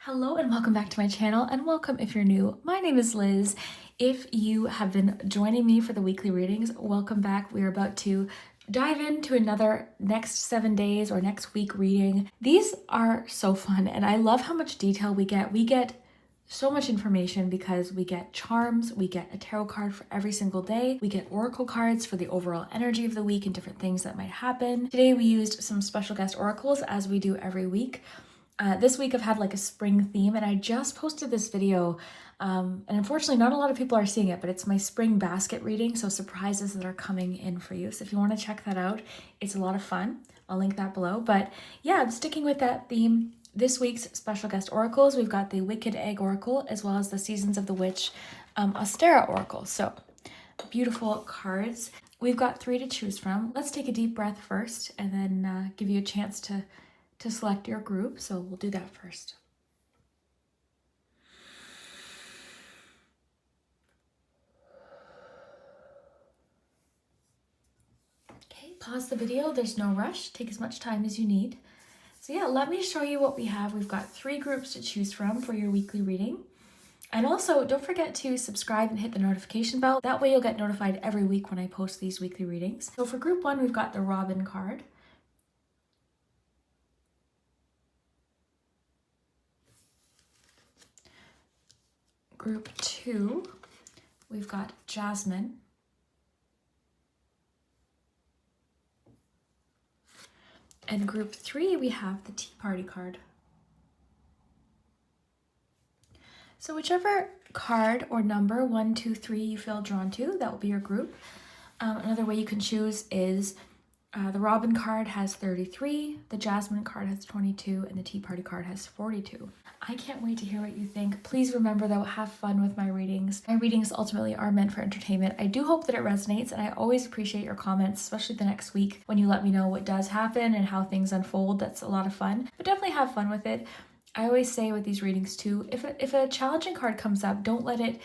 Hello and welcome back to my channel, and welcome if you're new. My name is Liz. If you have been joining me for the weekly readings, welcome back. We are about to dive into another next 7 days or next week reading. These are so fun and I love how much detail we get. We get so much information because we get charms, we get a tarot card for every single day, we get oracle cards for the overall energy of the week and different things that might happen. Today we used some special guest oracles as we do every week. This week I've had like a spring theme and I just posted this video and unfortunately not a lot of people are seeing it, but it's my spring basket reading, so surprises that are coming in for you. So if you want to check that out, it's a lot of fun. I'll link that below. But yeah, I'm sticking with that theme. This week's special guest oracles, we've got the Wicked Egg Oracle as well as the Seasons of the Witch Ostara Oracle. So beautiful cards. We've got 3 to choose from. Let's take a deep breath first and then give you a chance to select your group. So we'll do that first. Okay, pause the video. There's no rush. Take as much time as you need. So yeah, let me show you what we have. We've got 3 groups to choose from for your weekly reading. And also, don't forget to subscribe and hit the notification bell. That way you'll get notified every week when I post these weekly readings. So for group 1, we've got the Robin card. Group 2, we've got Jasmine. And group 3, we have the Tea Party card. So whichever card or number, 1, 2, 3, you feel drawn to, that will be your group. Another way you can choose is the Robin card has 33, the Jasmine card has 22, and the Tea Party card has 42. I can't wait to hear what you think. Please remember though, have fun with my readings. My readings ultimately are meant for entertainment. I do hope that it resonates, and I always appreciate your comments, especially the next week when you let me know what does happen and how things unfold. That's a lot of fun, but definitely have fun with it. I always say with these readings too, if a challenging card comes up, don't let it,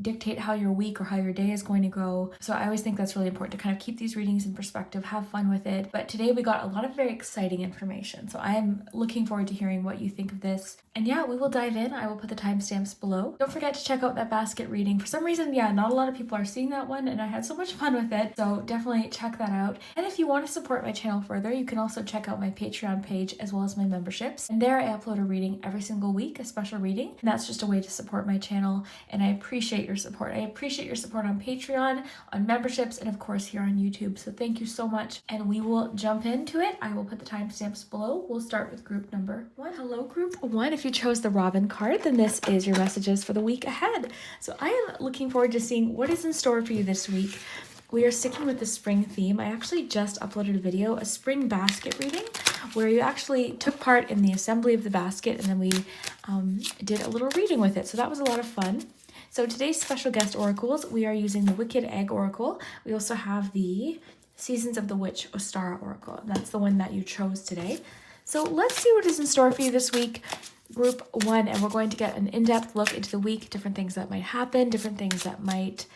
dictate how your week or how your day is going to go. So I always think that's really important to kind of keep these readings in perspective, have fun with it. But today we got a lot of very exciting information. So I am looking forward to hearing what you think of this. And yeah, we will dive in. I will put the timestamps below. Don't forget to check out that basket reading. For some reason, yeah, not a lot of people are seeing that one and I had so much fun with it. So definitely check that out. And if you want to support my channel further, you can also check out my Patreon page as well as my memberships. And there I upload a reading every single week, a special reading. And that's just a way to support my channel. And I appreciate your support. I appreciate your support on Patreon, on memberships, and of course here on YouTube. So thank you so much. And we will jump into it. I will put the timestamps below. We'll start with group number 1. Hello, group 1. If you chose the Robin card, then this is your messages for the week ahead. So I am looking forward to seeing what is in store for you this week. We are sticking with the spring theme. I actually just uploaded a video, a spring basket reading, where you actually took part in the assembly of the basket and then we did a little reading with it. So that was a lot of fun. So today's special guest oracles, we are using the Wicked Egg Oracle. We also have the Seasons of the Witch Ostara Oracle. And that's the one that you chose today. So let's see what is in store for you this week. Group 1, and we're going to get an in-depth look into the week, different things that might happen, different things that might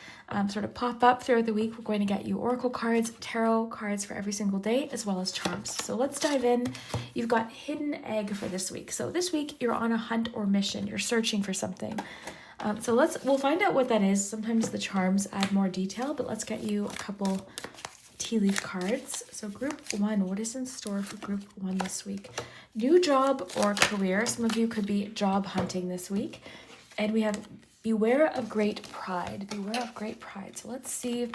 sort of pop up throughout the week. We're going to get you oracle cards, tarot cards for every single day, as well as charms. So let's dive in. You've got Hidden Egg for this week. So this week you're on a hunt or mission. You're searching for something. So we'll find out what that is. Sometimes the charms add more detail, but let's get you a couple tea leaf cards. So group 1, what is in store for group 1 this week? New job or career. Some of you could be job hunting this week. And we have beware of great pride. Beware of great pride. So let's see. I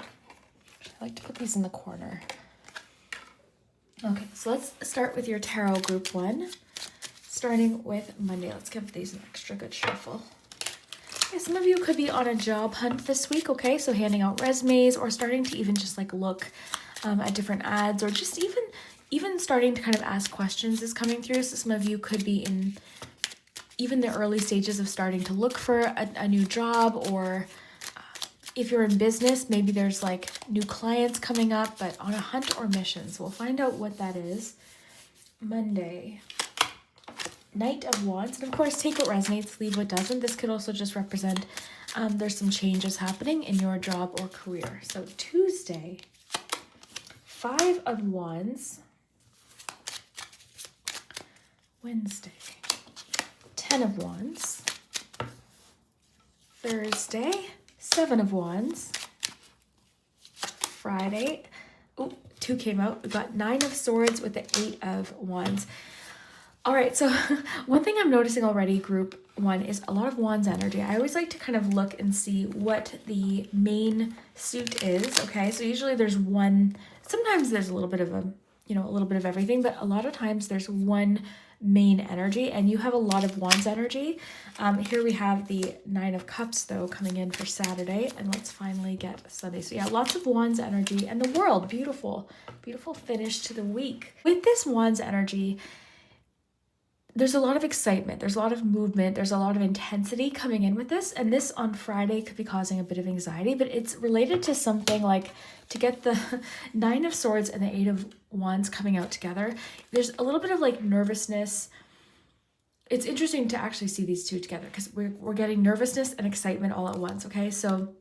like to put these in the corner. Okay, so let's start with your tarot group 1. Starting with Monday. Let's give these an extra good shuffle. Okay, some of you could be on a job hunt this week, okay? So handing out resumes or starting to even just like look at different ads, or just even starting to kind of ask questions is coming through. So some of you could be in even the early stages of starting to look for a new job, or if you're in business, maybe there's like new clients coming up, but on a hunt or mission. So we'll find out what that is. Monday. Knight of Wands, and of course take what resonates, leave what doesn't. This could also just represent there's some changes happening in your job or career. So Tuesday, 5 of Wands. Wednesday, 10 of Wands. Thursday, 7 of Wands. Friday, oh, 2 came out. We got 9 of Swords with the 8 of Wands. All right, so one thing I'm noticing already, group 1, is a lot of Wands energy. I always like to kind of look and see what the main suit is, okay? So usually there's one, sometimes there's a little bit of a, a little bit of everything, but a lot of times there's one main energy, and you have a lot of Wands energy. Here we have the 9 of Cups, though, coming in for Saturday, and let's finally get Sunday. So yeah, lots of Wands energy, and the World, beautiful, beautiful finish to the week. With this Wands energy, there's a lot of excitement, there's a lot of movement, there's a lot of intensity coming in with this, and this on Friday could be causing a bit of anxiety, but it's related to something like, to get the 9 of Swords and the 8 of Wands coming out together, there's a little bit of like nervousness. It's interesting to actually see these two together because we're getting nervousness and excitement all at once, okay? So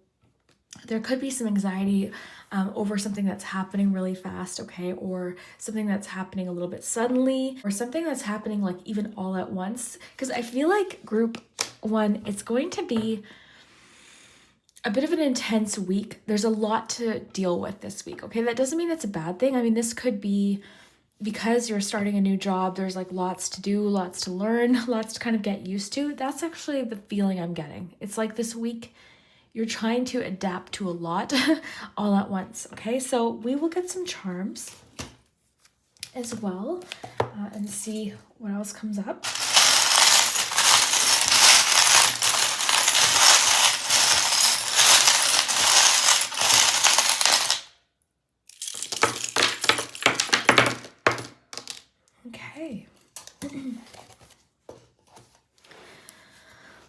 there could be some anxiety over something that's happening really fast, okay? Or something that's happening a little bit suddenly, or something that's happening like even all at once. Because I feel like group 1, it's going to be a bit of an intense week. There's a lot to deal with this week, okay? That doesn't mean it's a bad thing. I mean, this could be because you're starting a new job, there's like lots to do, lots to learn, lots to kind of get used to. That's actually the feeling I'm getting. It's like this week, you're trying to adapt to a lot all at once, okay? So we will get some charms as well and see what else comes up. Okay.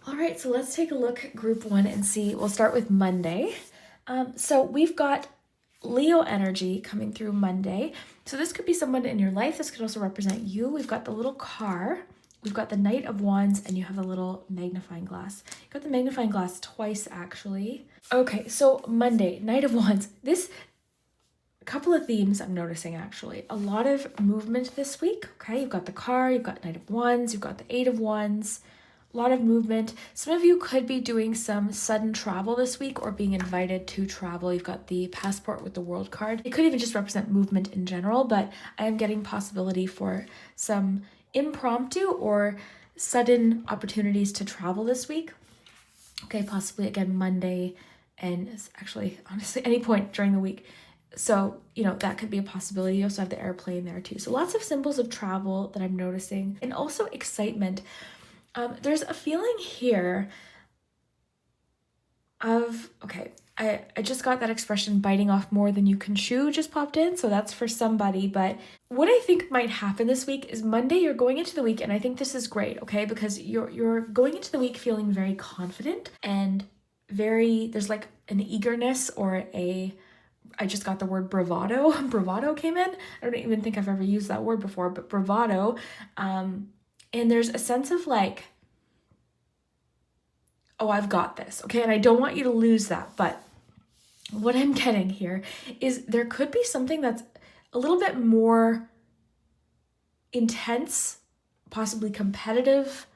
All right, so let's take a look at group 1 and see. We'll start with Monday. So we've got Leo energy coming through Monday. So this could be someone in your life. This could also represent you. We've got the little car. We've got the Knight of Wands, and you have the little magnifying glass. You've got the magnifying glass twice, actually. Okay, so Monday, Knight of Wands. This couple of themes I'm noticing, actually. A lot of movement this week, okay? You've got the car, you've got Knight of Wands, you've got the 8 of Wands. A lot of movement. Some of you could be doing some sudden travel this week or being invited to travel. You've got the passport with the world card. It could even just represent movement in general, but I am getting possibility for some impromptu or sudden opportunities to travel this week. Okay, possibly again Monday and actually, honestly, any point during the week. So, that could be a possibility. You also have the airplane there too. So lots of symbols of travel that I'm noticing, and also excitement. There's a feeling here of, okay, I just got that expression, biting off more than you can chew, just popped in. So that's for somebody. But what I think might happen this week is Monday, you're going into the week, and I think this is great, okay? Because you're going into the week feeling very confident and there's like an eagerness or I just got the word bravado. Bravado came in. I don't even think I've ever used that word before, but bravado. And there's a sense of like, oh, I've got this, okay? And I don't want you to lose that, but what I'm getting here is there could be something that's a little bit more intense, possibly competitive,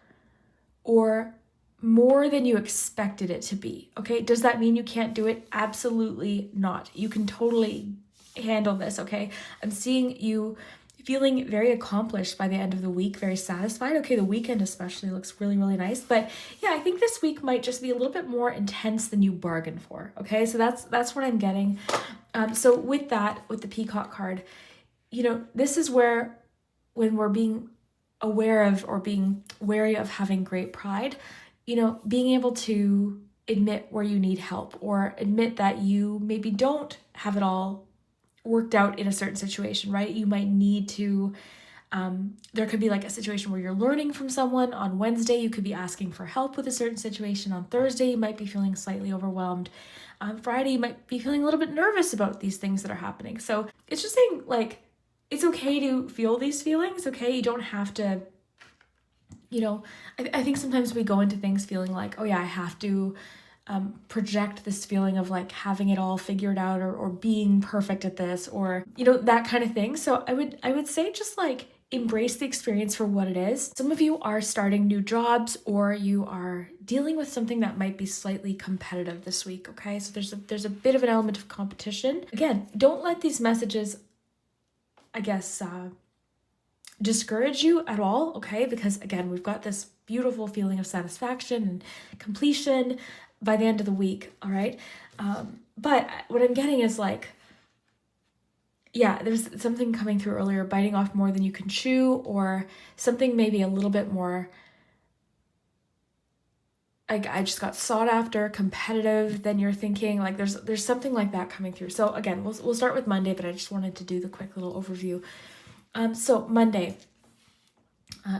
or more than you expected it to be, okay? Does that mean you can't do it? Absolutely not. You can totally handle this, okay? I'm seeing you feeling very accomplished by the end of the week, very satisfied. Okay, the weekend especially looks really, really nice. But yeah, I think this week might just be a little bit more intense than you bargained for. Okay, so that's what I'm getting. So with that, with the Peacock card, this is where when we're being aware of or being wary of having great pride, being able to admit where you need help or admit that you maybe don't have it all worked out in a certain situation, right? You might need to, there could be like a situation where you're learning from someone. On Wednesday, you could be asking for help with a certain situation. On Thursday, you might be feeling slightly overwhelmed. On Friday, you might be feeling a little bit nervous about these things that are happening. So it's just saying like, it's okay to feel these feelings, okay? You don't have to, I think sometimes we go into things feeling like, oh yeah, I have to project this feeling of like having it all figured out or being perfect at this or, that kind of thing. So I would say just like embrace the experience for what it is. Some of you are starting new jobs, or you are dealing with something that might be slightly competitive this week, okay? So there's a bit of an element of competition. Again, don't let these messages, I guess, discourage you at all, okay? Because again, we've got this beautiful feeling of satisfaction and completion by the end of the week, all right? But what I'm getting is like, yeah, there's something coming through earlier, biting off more than you can chew, or something maybe a little bit more, like, I just got sought after, competitive than you're thinking. Like there's something like that coming through. So again, we'll start with Monday, but I just wanted to do the quick little overview. So Monday,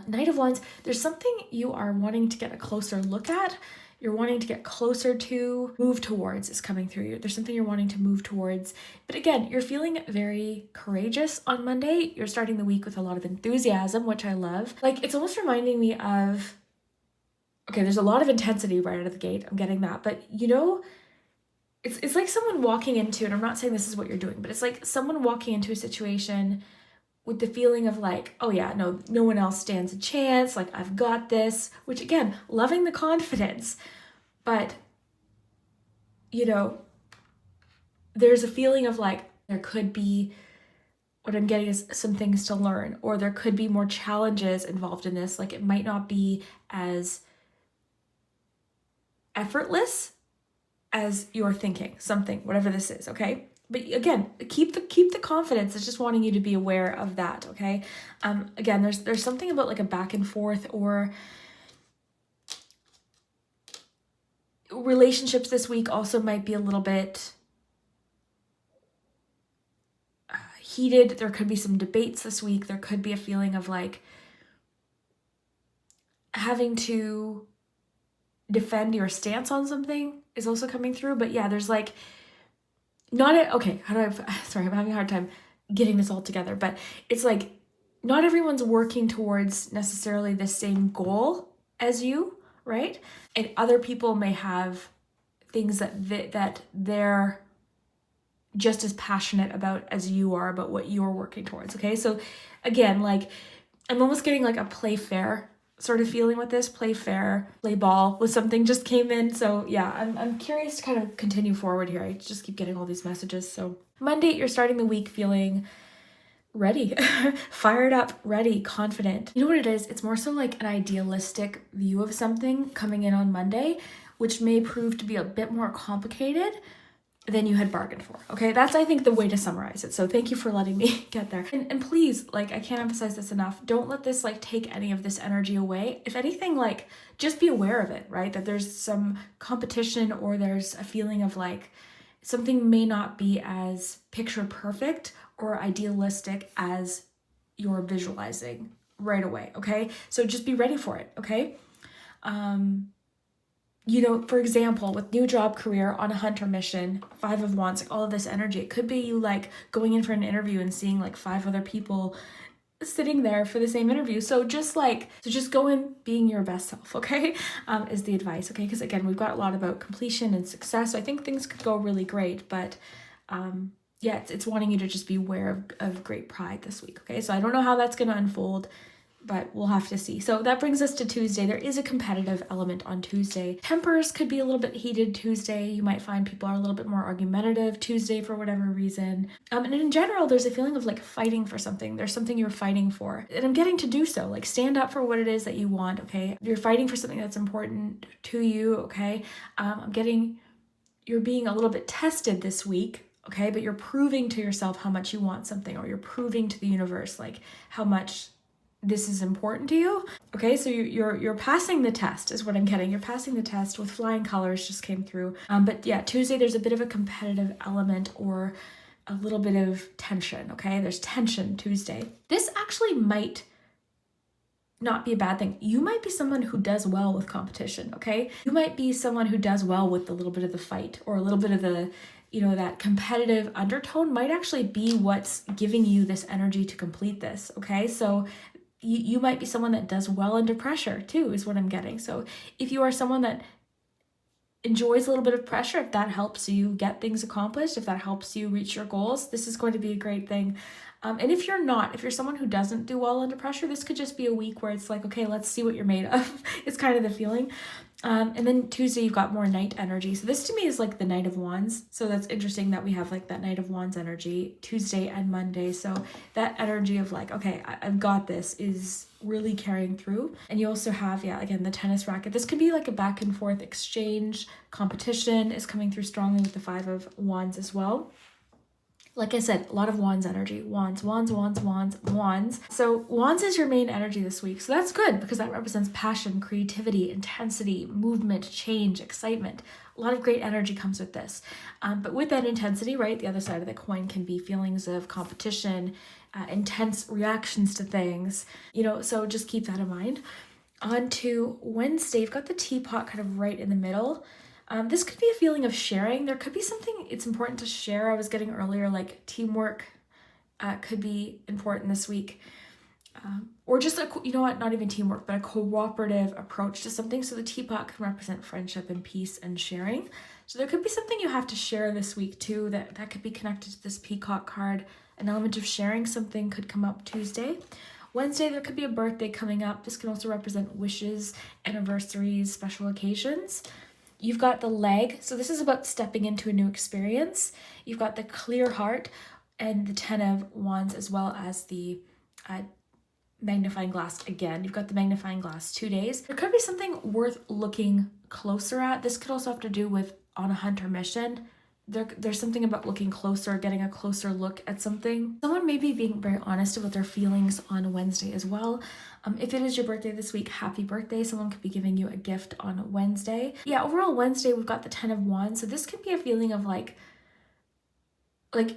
Knight of Wands, there's something you are wanting to get a closer look at. You're wanting to get closer to, move towards is coming through you. There's something you're wanting to move towards. But again, you're feeling very courageous on Monday. You're starting the week with a lot of enthusiasm, which I love. Like, it's almost reminding me of, okay, there's a lot of intensity right out of the gate. I'm getting that. But you know, it's like someone walking into, and I'm not saying this is what you're doing, but it's like someone walking into a situation with the feeling of like, oh yeah, no one else stands a chance, like I've got this, which again, loving the confidence, but you know, there's a feeling of like, there could be, what I'm getting is some things to learn, or there could be more challenges involved in this. Like it might not be as effortless as you're thinking, something, whatever this is, okay? But again, keep the confidence. It's just wanting you to be aware of that, okay? Again, there's something about like a back and forth, or relationships this week also might be a little bit heated. There could be some debates this week. There could be a feeling of like having to defend your stance on something is also coming through. But yeah, there's like, okay, sorry, I'm having a hard time getting this all together, but it's like, not everyone's working towards necessarily the same goal as you, right? And other people may have things that they're just as passionate about as you are about what you're working towards, okay? So again, like, I'm almost getting like a play fair sort of feeling with this, play fair, play ball with something just came in. So yeah, I'm curious to kind of continue forward here. I just keep getting all these messages. So Monday, you're starting the week feeling ready, fired up, ready, confident. You know what it is? It's more so like an idealistic view of something coming in on Monday, which may prove to be a bit more complicated than you had bargained for. Okay, that's, I think, the way to summarize it. So thank you for letting me get there. And please, like, I can't emphasize this enough. Don't let this like take any of this energy away. If anything, like, just be aware of it, right? That there's some competition, or there's a feeling of like something may not be as picture perfect or idealistic as you're visualizing right away. Okay, so just be ready for it. Okay. You know, for example, with new job, career, on a hunter mission, 5 of Wands, like all of this energy, it could be you like going in for an interview and seeing like 5 other people sitting there for the same interview. So just go in being your best self, okay? Is the advice, okay? Because again, we've got a lot about completion and success. So I think things could go really great, but yeah, it's wanting you to just be aware of great pride this week, okay? So I don't know how that's going to unfold, but we'll have to see. So that brings us to Tuesday. There is a competitive element on Tuesday. Tempers could be a little bit heated Tuesday. You might find people are a little bit more argumentative Tuesday for whatever reason. And in general, there's a feeling of like fighting for something. There's something you're fighting for. And I'm getting to do so. Like, stand up for what it is that you want, okay? You're fighting for something that's important to you, okay? I'm getting, you're being a little bit tested this week, okay? But you're proving to yourself how much you want something, or you're proving to the universe like how much this is important to you. Okay, so you're passing the test is what I'm getting. You're passing the test with flying colors just came through. But yeah, Tuesday, there's a bit of a competitive element, or a little bit of tension, okay? There's tension Tuesday. This actually might not be a bad thing. You might be someone who does well with competition, okay? You might be someone who does well with a little bit of the fight, or a little bit of the, you know, that competitive undertone might actually be what's giving you this energy to complete this, okay? So you might be someone that does well under pressure too, is what I'm getting. So if you are someone that enjoys a little bit of pressure, if that helps you get things accomplished, if that helps you reach your goals, this is going to be a great thing. And if you're someone who doesn't do well under pressure, this could just be a week where it's like, okay, let's see what you're made of. It's kind of the feeling. And then Tuesday, you've got more Knight energy. So this to me is like the Knight of Wands. So that's interesting that we have like that Knight of Wands energy Tuesday and Monday. So that energy of like, okay, I've got this is really carrying through. And you also have, yeah, again, the tennis racket. This could be like a back and forth exchange. Competition is coming through strongly with the Five of Wands as well. Like I said, a lot of Wands energy. Wands, wands, wands, wands, wands. So Wands is your main energy this week. So that's good because that represents passion, creativity, intensity, movement, change, excitement. A lot of great energy comes with this. But with that intensity, right, the other side of the coin can be feelings of competition, intense reactions to things, so just keep that in mind. On to Wednesday, you've got the teapot kind of right in the middle. This could be a feeling of sharing. There could be something it's important to share. I was getting earlier, like teamwork could be important this week. Or just not even teamwork, but a cooperative approach to something. So the teapot can represent friendship and peace and sharing. So there could be something you have to share this week too that could be connected to this peacock card. An element of sharing something could come up Tuesday. Wednesday, there could be a birthday coming up. This can also represent wishes, anniversaries, special occasions. You've got the leg. So this is about stepping into a new experience. You've got the clear heart and the 10 of Wands, as well as the magnifying glass again. You've got the magnifying glass 2 days. There could be something worth looking closer at. This could also have to do with on a hunt or mission. There's something about looking closer, getting a closer look at something. Someone may be being very honest about their feelings on Wednesday as well. If it is your birthday this week, happy birthday. Someone could be giving you a gift on Wednesday. Yeah, overall Wednesday, we've got the 10 of Wands. So this could be a feeling of like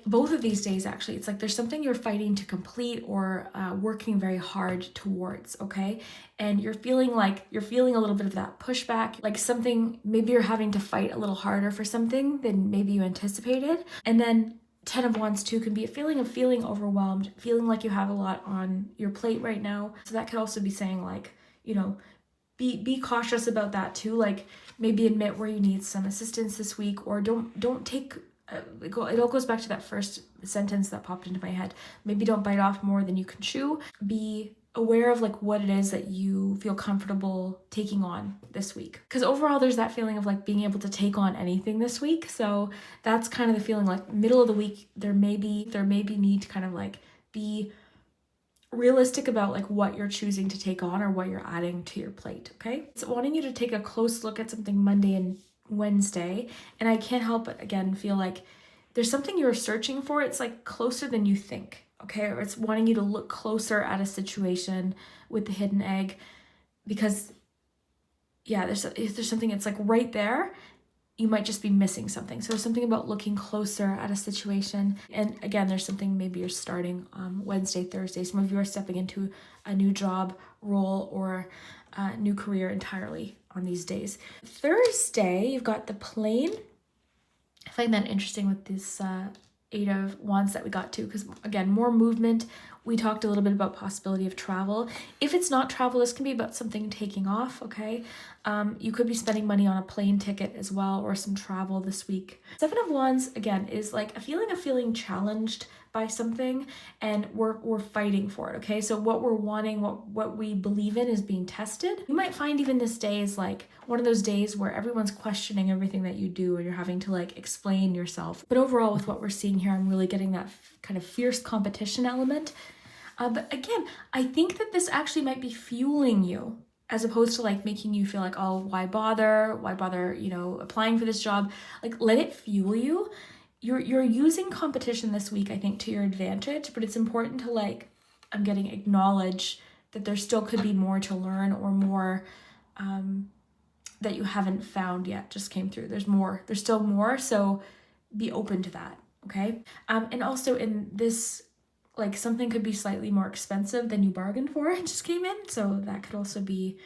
both of these days, actually, it's like there's something you're fighting to complete or working very hard towards, okay? And you're feeling a little bit of that pushback, like something, maybe you're having to fight a little harder for something than maybe you anticipated. And then 10 of Wands too can be a feeling of feeling overwhelmed, feeling like you have a lot on your plate right now. So that could also be saying like, be cautious about that too. Like maybe admit where you need some assistance this week, or don't take it all goes back to that first sentence that popped into my head. Maybe don't bite off more than you can chew. Be aware of like what it is that you feel comfortable taking on this week. Because overall there's that feeling of like being able to take on anything this week. So that's kind of the feeling, like middle of the week, there may be need to kind of like be realistic about like what you're choosing to take on or what you're adding to your plate, okay? So wanting you to take a close look at something Monday and Wednesday, and I can't help but again feel like there's something you're searching for. It's like closer than you think, okay? Or it's wanting you to look closer at a situation with the hidden egg, because if there's something that's like right there, you might just be missing something. So there's something about looking closer at a situation. And again, there's something, maybe you're starting Wednesday, Thursday. Some of you are stepping into a new job role or a new career entirely on these days. Thursday, you've got the plane. I find that interesting with this 8 of Wands that we got to, because again, more movement. We talked a little bit about possibility of travel. If it's not travel, this can be about something taking off, okay? You could be spending money on a plane ticket as well, or some travel this week. 7 of Wands, again, is like a feeling of feeling challenged by something, and we're fighting for it, okay? So what we're wanting, what we believe in is being tested. You might find even this day is like one of those days where everyone's questioning everything that you do, and you're having to like explain yourself. But overall, with what we're seeing here, I'm really getting that kind of fierce competition element. But again, I think that this actually might be fueling you, as opposed to like making you feel like, oh, why bother, applying for this job. Like, let it fuel you. You're using competition this week, I think, to your advantage, but it's important to like, I'm getting acknowledge that there still could be more to learn, or more that you haven't found yet, just came through. There's still more, so be open to that, okay? And also in this, like something could be slightly more expensive than you bargained for, it just came in, so that could also be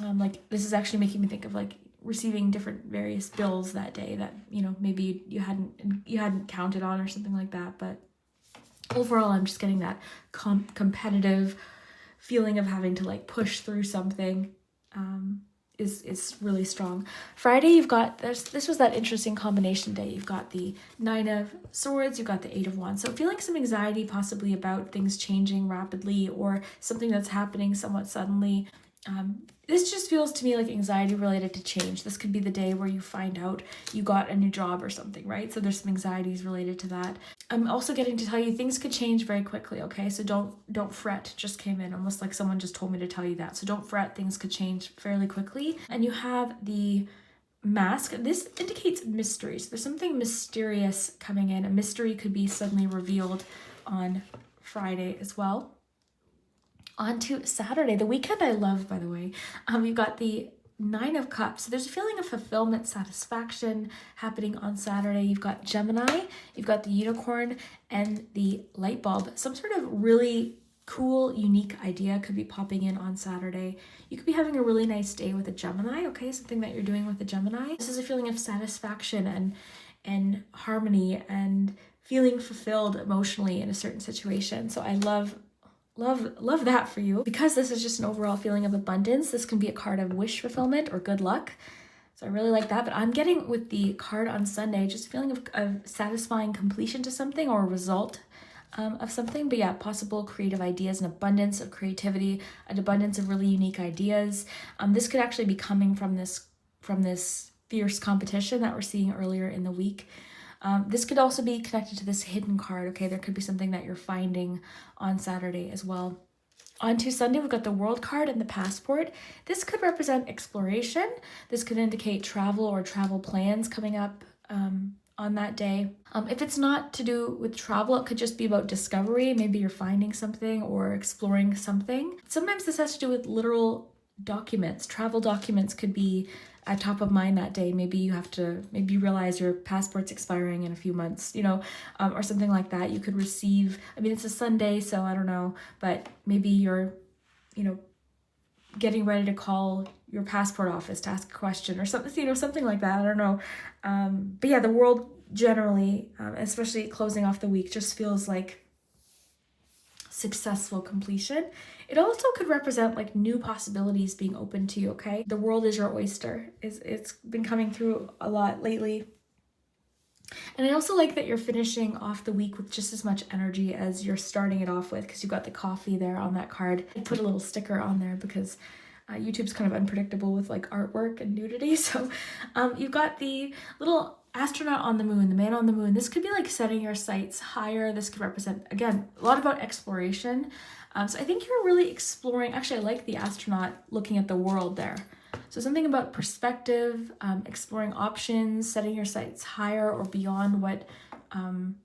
like, this is actually making me think of like receiving different various bills that day that maybe you hadn't counted on or something like that. But overall, I'm just getting that competitive feeling of having to like push through something is really strong. Friday, you've got, this was that interesting combination day. You've got the 9 of Swords, you've got the 8 of Wands. So feeling some anxiety possibly about things changing rapidly or something that's happening somewhat suddenly. This just feels to me like anxiety related to change. This could be the day where you find out you got a new job or something, right? So there's some anxieties related to that. I'm also getting to tell you things could change very quickly, okay? So don't fret. Just came in almost like someone just told me to tell you that. So don't fret, things could change fairly quickly. And you have the Mask. This indicates mystery. So there's something mysterious coming in. A mystery could be suddenly revealed on Friday as well. On to Saturday, the weekend I love, by the way. You've got the 9 of Cups. So there's a feeling of fulfillment, satisfaction happening on Saturday. You've got Gemini, you've got the Unicorn, and the Light Bulb. Some sort of really cool, unique idea could be popping in on Saturday. You could be having a really nice day with a Gemini, okay? Something that you're doing with a Gemini. This is a feeling of satisfaction and harmony and feeling fulfilled emotionally in a certain situation. So I love that for you. Because this is just an overall feeling of abundance, this can be a card of wish fulfillment or good luck. So I really like that. But I'm getting with the card on Sunday, just a feeling of satisfying completion to something or a result of something. But yeah, possible creative ideas, an abundance of creativity, an abundance of really unique ideas. This could actually be coming from this fierce competition that we're seeing earlier in the week. This could also be connected to this hidden card, okay? There could be something that you're finding on Saturday as well. On to Sunday, we've got the World card and the Passport. This could represent exploration. This could indicate travel or travel plans coming up on that day. If it's not to do with travel, it could just be about discovery. Maybe you're finding something or exploring something. Sometimes this has to do with literal documents. Travel documents could be at top of mind that day. Maybe you realize your passport's expiring in a few months, or something like that. You could receive, it's a Sunday, so I don't know, but maybe you're, getting ready to call your passport office to ask a question or something, something like that. I don't know. But yeah, the world generally, especially closing off the week, just feels like successful completion. It also could represent like new possibilities being open to you, okay? The world is your oyster. It's been coming through a lot lately. And I also like that you're finishing off the week with just as much energy as you're starting it off with, because you've got the coffee there on that card. I put a little sticker on there because YouTube's kind of unpredictable with like artwork and nudity. So you've got the little astronaut on the moon, the man on the moon. This could be like setting your sights higher. This could represent, again, a lot about exploration. So I think you're really exploring. Actually, I like the astronaut looking at the world there. So something about perspective, exploring options, setting your sights higher or beyond what I'm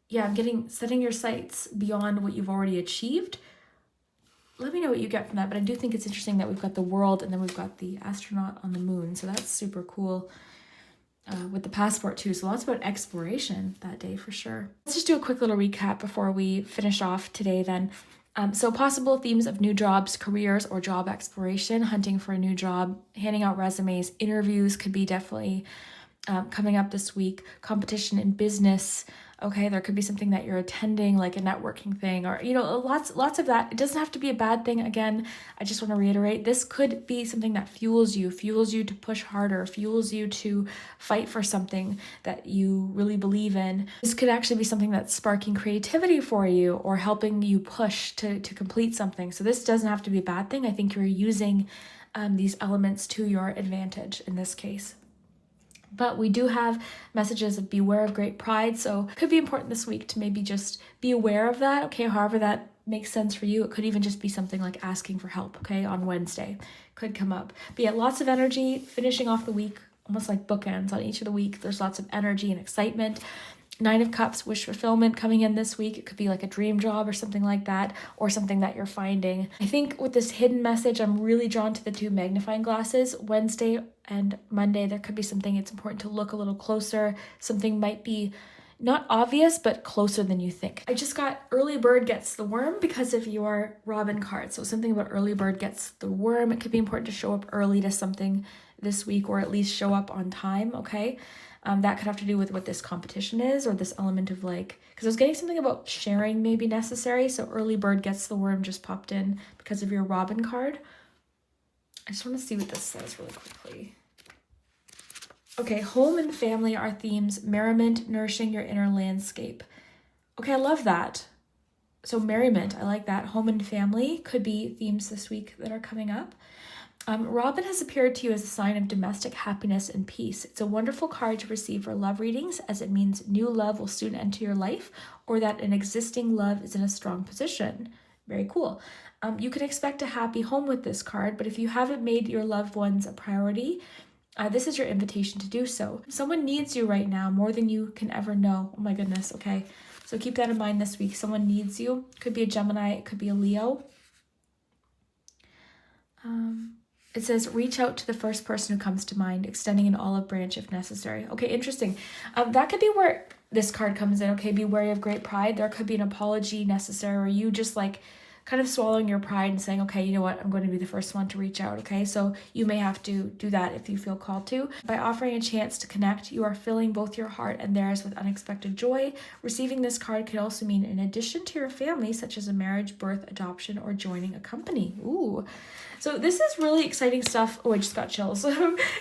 setting your sights beyond what you've already achieved. Let me know what you get from that, but I do think it's interesting that we've got the world and then we've got the astronaut on the moon. So that's super cool with the passport too. So lots about exploration that day for sure. Let's just do a quick little recap before we finish off today then. So possible themes of new jobs, careers, or job exploration, hunting for a new job, handing out resumes, interviews could be definitely coming up this week. Competition in business, okay, there could be something that you're attending, like a networking thing, or lots of that. It doesn't have to be a bad thing. Again, I just want to reiterate, this could be something that fuels you to push harder, fuels you to fight for something that you really believe in. This could actually be something that's sparking creativity for you or helping you push to complete something. So this doesn't have to be a bad thing. I think you're using these elements to your advantage in this case. But we do have messages of beware of great pride. So it could be important this week to maybe just be aware of that. Okay, however that makes sense for you. It could even just be something like asking for help, okay, on Wednesday. Could come up. But yeah, lots of energy, finishing off the week, almost like bookends on each of the week. There's lots of energy and excitement. 9 of Cups, wish fulfillment coming in this week. It could be like a dream job or something like that, or something that you're finding. I think with this hidden message, I'm really drawn to the 2 magnifying glasses. Wednesday and Monday, there could be something it's important to look a little closer. Something might be not obvious, but closer than you think. I just got early bird gets the worm because of your Robin card. So something about early bird gets the worm. It could be important to show up early to something this week, or at least show up on time, okay? That could have to do with what this competition is, or this element of like, because I was getting something about sharing may be necessary. So early bird gets the worm just popped in because of your Robin card. I just want to see what this says really quickly. Okay, home and family are themes. Merriment, nourishing your inner landscape. Okay, I love that. So merriment, I like that. Home and family could be themes this week that are coming up. Robin has appeared to you as a sign of domestic happiness and peace. It's a wonderful card to receive for love readings, as it means new love will soon enter your life, or that an existing love is in a strong position. Very cool. You can expect a happy home with this card, but if you haven't made your loved ones a priority, this is your invitation to do so. Someone needs you right now more than you can ever know. Oh my goodness, okay. So keep that in mind this week. Someone needs you. Could be a Gemini, it could be a Leo. It says, reach out to the first person who comes to mind, extending an olive branch if necessary. Okay, interesting. That could be where this card comes in. Okay, be wary of great pride. There could be an apology necessary, or you just like kind of swallowing your pride and saying, okay, you know what, I'm going to be the first one to reach out. Okay, so you may have to do that if you feel called to. By offering a chance to connect, you are filling both your heart and theirs with unexpected joy. Receiving this card could also mean an addition to your family, such as a marriage, birth, adoption, or joining a company. Ooh. So this is really exciting stuff. Oh, I just got chills.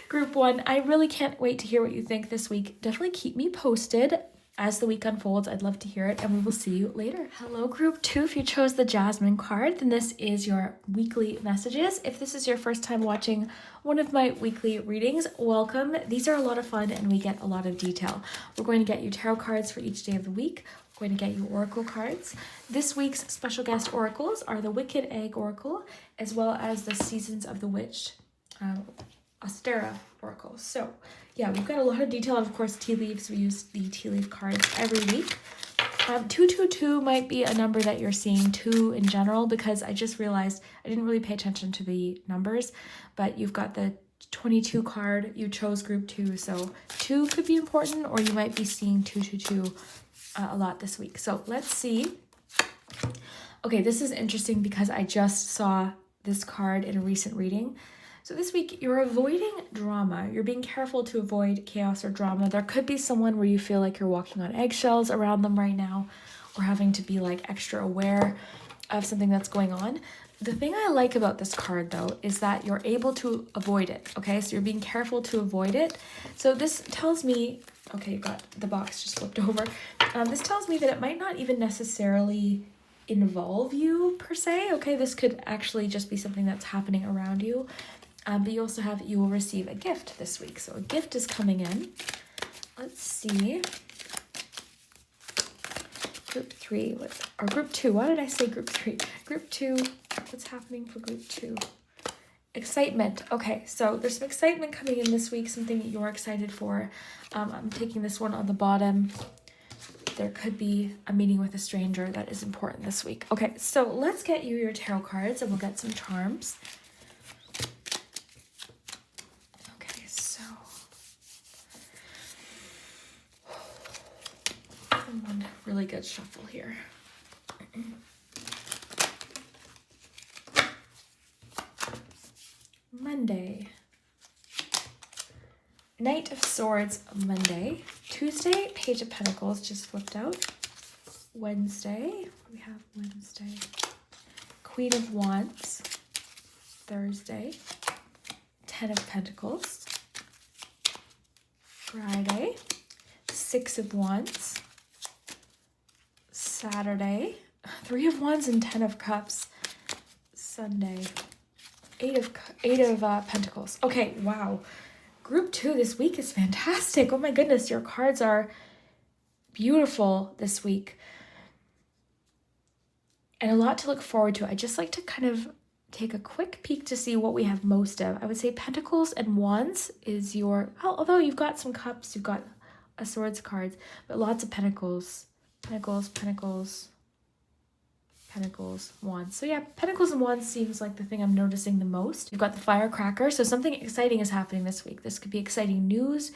Group 1, I really can't wait to hear what you think this week. Definitely keep me posted as the week unfolds. I'd love to hear it, and we will see you later. Hello, Group 2. If you chose the Jasmine card, then this is your weekly messages. If this is your first time watching one of my weekly readings, welcome. These are a lot of fun, and we get a lot of detail. We're going to get you tarot cards for each day of the week. We're going to get you oracle cards. This week's special guest oracles are the Wicked Egg Oracle, as well as the Seasons of the Witch Ostara Oracle. So yeah, we've got a lot of detail, and of course tea leaves. We use the tea leaf cards every week. 222 might be a number that you're seeing, 2 in general, because I just realized I didn't really pay attention to the numbers, but you've got the 22 card. You chose Group 2, so 2 could be important, or you might be seeing 222 a lot this week. So let's see. Okay, this is interesting because I just saw this card in a recent reading. So this week, you're avoiding drama. You're being careful to avoid chaos or drama. There could be someone where you feel like you're walking on eggshells around them right now, or having to be like extra aware of something that's going on. The thing I like about this card, though, is that you're able to avoid it, okay? So you're being careful to avoid it. So this tells me, okay, you got the box just flipped over. This tells me that it might not even necessarily involve you per se, okay? This could actually just be something that's happening around you. But you also have, you will receive a gift this week. So a gift is coming in. Let's see. Group 3, or Group 2. Why did I say Group 3? Group 2, what's happening for Group 2? Excitement. Okay, so there's some excitement coming in this week, something that you're excited for. I'm taking this one on the bottom. There could be a meeting with a stranger that is important this week. Okay, so let's get you your tarot cards, and we'll get some charms. Okay, so one really good shuffle here. Monday. Knight of Swords, Monday. Tuesday, Page of Pentacles just flipped out. Wednesday, we have Wednesday. Queen of Wands. Thursday, Ten of Pentacles. Friday, Six of Wands. Saturday, Three of Wands and Ten of Cups. Sunday, Eight of Pentacles. Okay, wow. Group 2 this week is fantastic. Oh my goodness, your cards are beautiful this week. And a lot to look forward to. I just like to kind of take a quick peek to see what we have most of. I would say Pentacles and Wands is your, although you've got some Cups, you've got a Swords cards, but lots of Pentacles. Pentacles, Wands. So yeah, Pentacles and Wands seems like the thing I'm noticing the most. You've got the Firecracker, so something exciting is happening this week. This could be exciting news.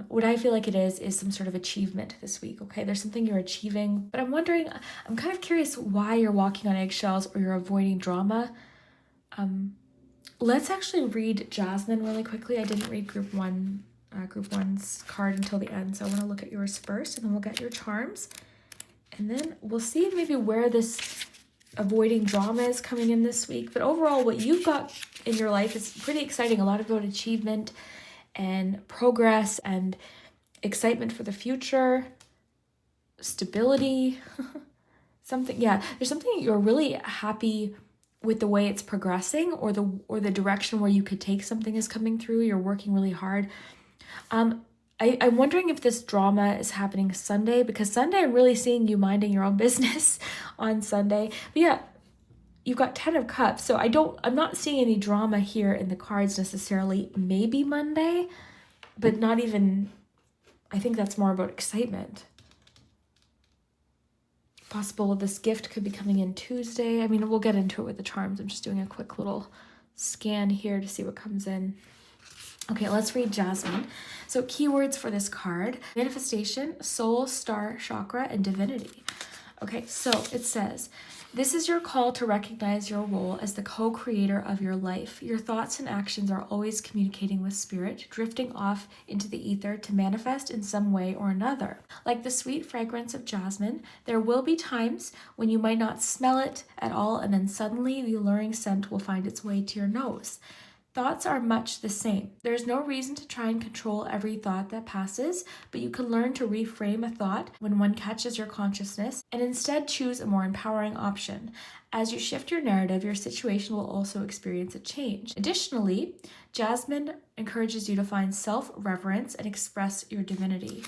What I feel like it is some sort of achievement this week, okay? There's something you're achieving, but I'm wondering, I'm kind of curious why you're walking on eggshells or you're avoiding drama. Let's actually read Jasmine really quickly. I didn't read Group 1 group one's card until the end. So I want to look at yours first, and then we'll get your charms. And then we'll see maybe where this avoiding drama is coming in this week. But overall, what you've got in your life is pretty exciting. A lot about achievement and progress and excitement for the future, stability, something. Yeah, there's something you're really happy with the way it's progressing, or the direction where you could take something is coming through. You're working really hard. I'm wondering if this drama is happening Sunday, because Sunday I'm really seeing you minding your own business on Sunday. But yeah, you've got 10 of Cups, so I'm not seeing any drama here in the cards necessarily. Maybe Monday, but not even. I think that's more about excitement. Possible this gift could be coming in Tuesday. I mean, we'll get into it with the charms. I'm just doing a quick little scan here to see what comes in. Okay, let's read Jasmine. So keywords for this card: manifestation, soul, star, chakra, and divinity. Okay, so it says, this is your call to recognize your role as the co-creator of your life. Your thoughts and actions are always communicating with spirit, drifting off into the ether to manifest in some way or another. Like the sweet fragrance of jasmine, there will be times when you might not smell it at all, and then suddenly the alluring scent will find its way to your nose. Thoughts are much the same. There's no reason to try and control every thought that passes, but you can learn to reframe a thought when one catches your consciousness and instead choose a more empowering option. As you shift your narrative, your situation will also experience a change. Additionally, Jasmine encourages you to find self-reverence and express your divinity.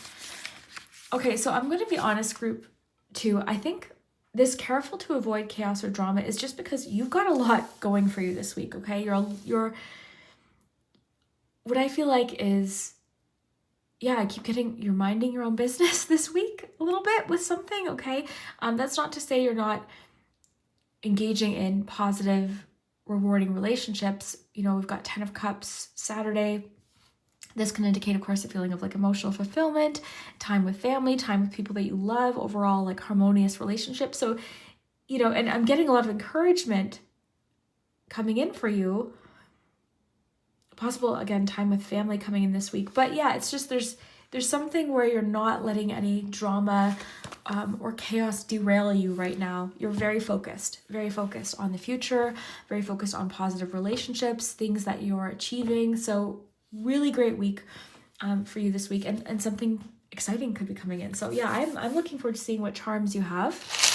Okay, so I'm going to be honest, group 2. I think this careful to avoid chaos or drama is just because you've got a lot going for you this week, okay? You're what I feel like is, yeah, I keep getting, you're minding your own business this week a little bit with something, okay? That's not to say you're not engaging in positive, rewarding relationships. You know, we've got 10 of Cups Saturday. This can indicate, of course, a feeling of like emotional fulfillment, time with family, time with people that you love, overall like harmonious relationships. So, you know, and I'm getting a lot of encouragement coming in for you. Possible, again, time with family coming in this week. But yeah, it's just there's something where you're not letting any drama or chaos derail you right now. You're very focused on the future, very focused on positive relationships, things that you're achieving. So really great week for you this week, and something exciting could be coming in. So yeah, I'm looking forward to seeing what charms you have.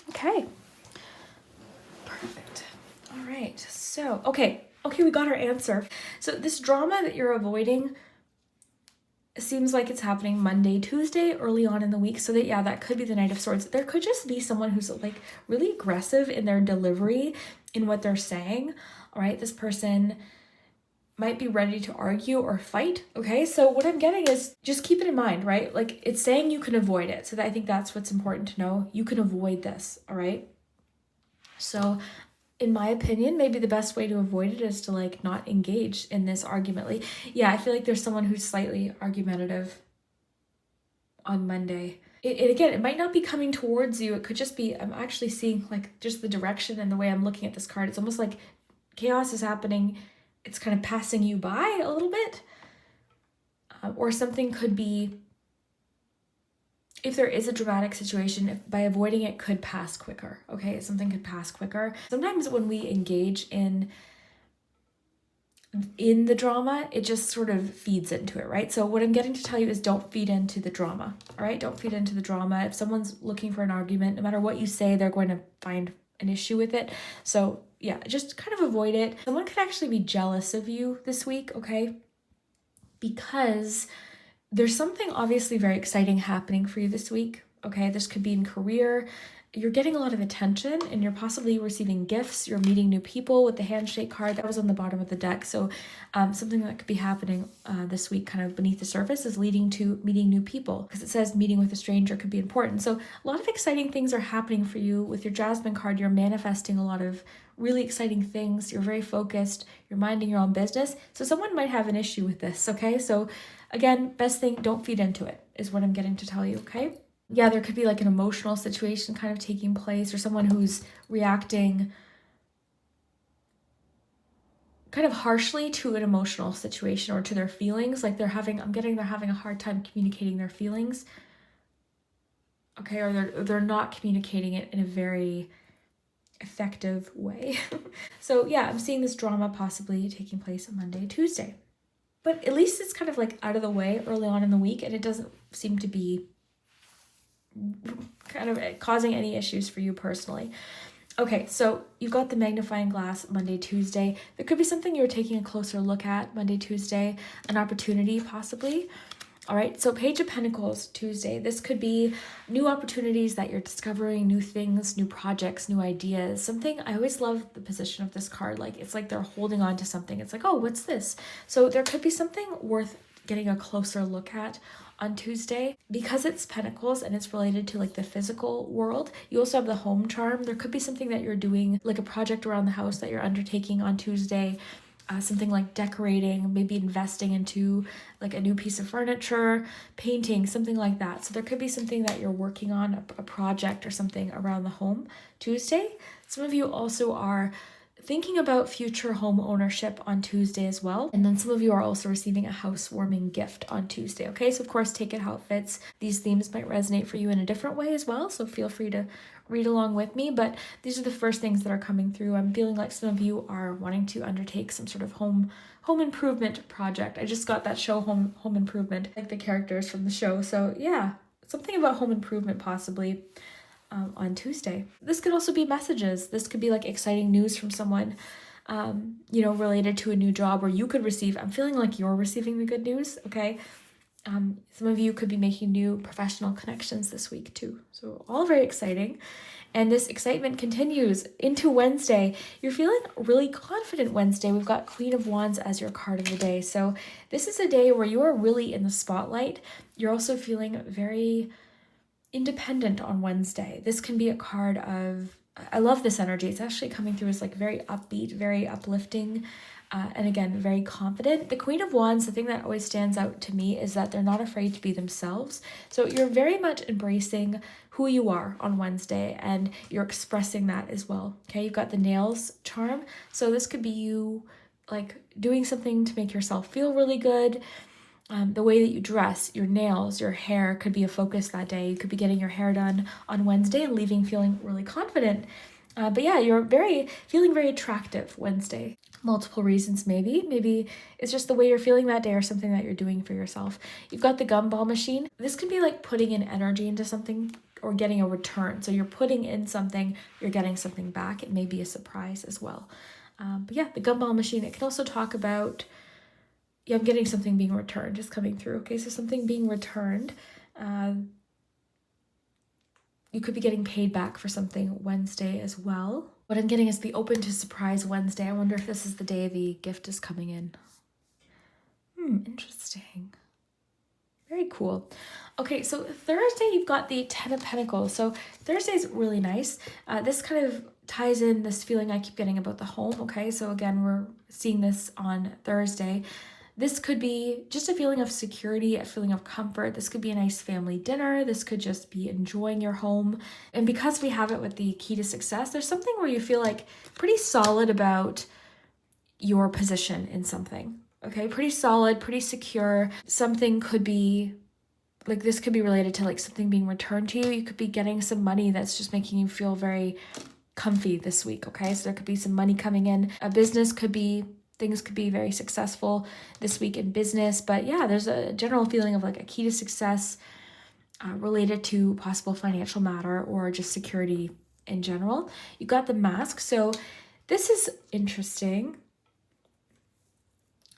Okay. Perfect. All right. So, okay, we got our answer. So this drama that you're avoiding seems like it's happening Monday, Tuesday, early on in the week. So that, yeah, that could be the Knight of Swords. There could just be someone who's like really aggressive in their delivery, in what they're saying. All right. This person might be ready to argue or fight. Okay. So what I'm getting is just keep it in mind, right? Like it's saying you can avoid it. So that, I think that's what's important to know. You can avoid this. All right. So in my opinion, maybe the best way to avoid it is to like not engage in this argument. Like, yeah, I feel like there's someone who's slightly argumentative on Monday. Again, it might not be coming towards you. It could just be, I'm actually seeing like just the direction and the way I'm looking at this card. It's almost like chaos is happening. It's kind of passing you by a little bit. Or something could be, if there is a dramatic situation, by avoiding it could pass quicker, okay? Something could pass quicker. Sometimes when we engage in the drama, it just sort of feeds into it, right? So what I'm getting to tell you is don't feed into the drama, all right? Don't feed into the drama. If someone's looking for an argument, no matter what you say, they're going to find an issue with it. So yeah, just kind of avoid it. Someone could actually be jealous of you this week, okay? Because there's something obviously very exciting happening for you this week, okay? This could be in career. You're getting a lot of attention and you're possibly receiving gifts. You're meeting new people with the handshake card that was on the bottom of the deck. So something that could be happening this week kind of beneath the surface is leading to meeting new people, because it says meeting with a stranger could be important. So a lot of exciting things are happening for you with your Jasmine card. You're manifesting a lot of really exciting things. You're very focused. You're minding your own business. So someone might have an issue with this, okay? So again, best thing, don't feed into it is what I'm getting to tell you, okay? Yeah, there could be like an emotional situation kind of taking place, or someone who's reacting kind of harshly to an emotional situation or to their feelings. Like they're having a hard time communicating their feelings. Okay, or they're not communicating it in a very effective way. So yeah, I'm seeing this drama possibly taking place on Monday, Tuesday. But at least it's kind of like out of the way early on in the week, and it doesn't seem to be kind of causing any issues for you personally. Okay, so you've got the magnifying glass Monday, Tuesday. There could be something you're taking a closer look at Monday, Tuesday, an opportunity possibly. All right, so Page of Pentacles Tuesday. This could be new opportunities that you're discovering, new things, new projects, new ideas. Something, I always love the position of this card. Like it's like they're holding on to something. It's like, oh, what's this? So there could be something worth getting a closer look at on Tuesday. Because it's Pentacles and it's related to like the physical world, you also have the home charm. There could be something that you're doing, like a project around the house that you're undertaking on Tuesday. Something like decorating, maybe investing into like a new piece of furniture, painting, something like that. So there could be something that you're working on, a project or something around the home Tuesday. Some of you also are thinking about future home ownership on Tuesday as well. And then some of you are also receiving a housewarming gift on Tuesday. Okay, so of course, take it how it fits. These themes might resonate for you in a different way as well. So feel free to read along with me, but these are the first things that are coming through. I'm feeling like some of you are wanting to undertake some sort of home improvement project. I just got that show home improvement, like the characters from the show. So yeah, something about home improvement possibly on Tuesday. This could also be messages. This could be like exciting news from someone related to a new job, or you could receive. I'm feeling like you're receiving the good news, okay? Some of you could be making new professional connections this week too. So all very exciting. And this excitement continues into Wednesday. You're feeling really confident Wednesday. We've got Queen of Wands as your card of the day. So this is a day where you are really in the spotlight. You're also feeling very independent on Wednesday. This can be a card of, I love this energy. It's actually coming through as like very upbeat, very uplifting, and again, very confident. The Queen of Wands, the thing that always stands out to me is that they're not afraid to be themselves. So you're very much embracing who you are on Wednesday, and you're expressing that as well. Okay, you've got the nails charm. So this could be you like doing something to make yourself feel really good. The way that you dress, your nails, your hair could be a focus that day. You could be getting your hair done on Wednesday and leaving feeling really confident. But yeah, you're feeling very attractive Wednesday. Multiple reasons maybe. Maybe it's just the way you're feeling that day or something that you're doing for yourself. You've got the gumball machine. This could be like putting in energy into something or getting a return. So you're putting in something, you're getting something back. It may be a surprise as well. But yeah, the gumball machine, it can also talk about, I'm getting something being returned, just coming through. Okay, so something being returned. You could be getting paid back for something Wednesday as well. What I'm getting is the open to surprise Wednesday. I wonder if this is the day the gift is coming in. Interesting. Very cool. Okay, so Thursday you've got the 10 of Pentacles. So Thursday's really nice. This kind of ties in this feeling I keep getting about the home. Okay, so again, we're seeing this on Thursday. This could be just a feeling of security, a feeling of comfort. This could be a nice family dinner. This could just be enjoying your home. And because we have it with the key to success, there's something where you feel like pretty solid about your position in something. Okay, pretty solid, pretty secure. Something could be like, this could be related to like something being returned to you. You could be getting some money that's just making you feel very comfy this week. Okay, so there could be some money coming in. A business could be, things could be very successful this week in business. But yeah, there's a general feeling of like a key to success related to possible financial matter or just security in general. You got the mask. So this is interesting.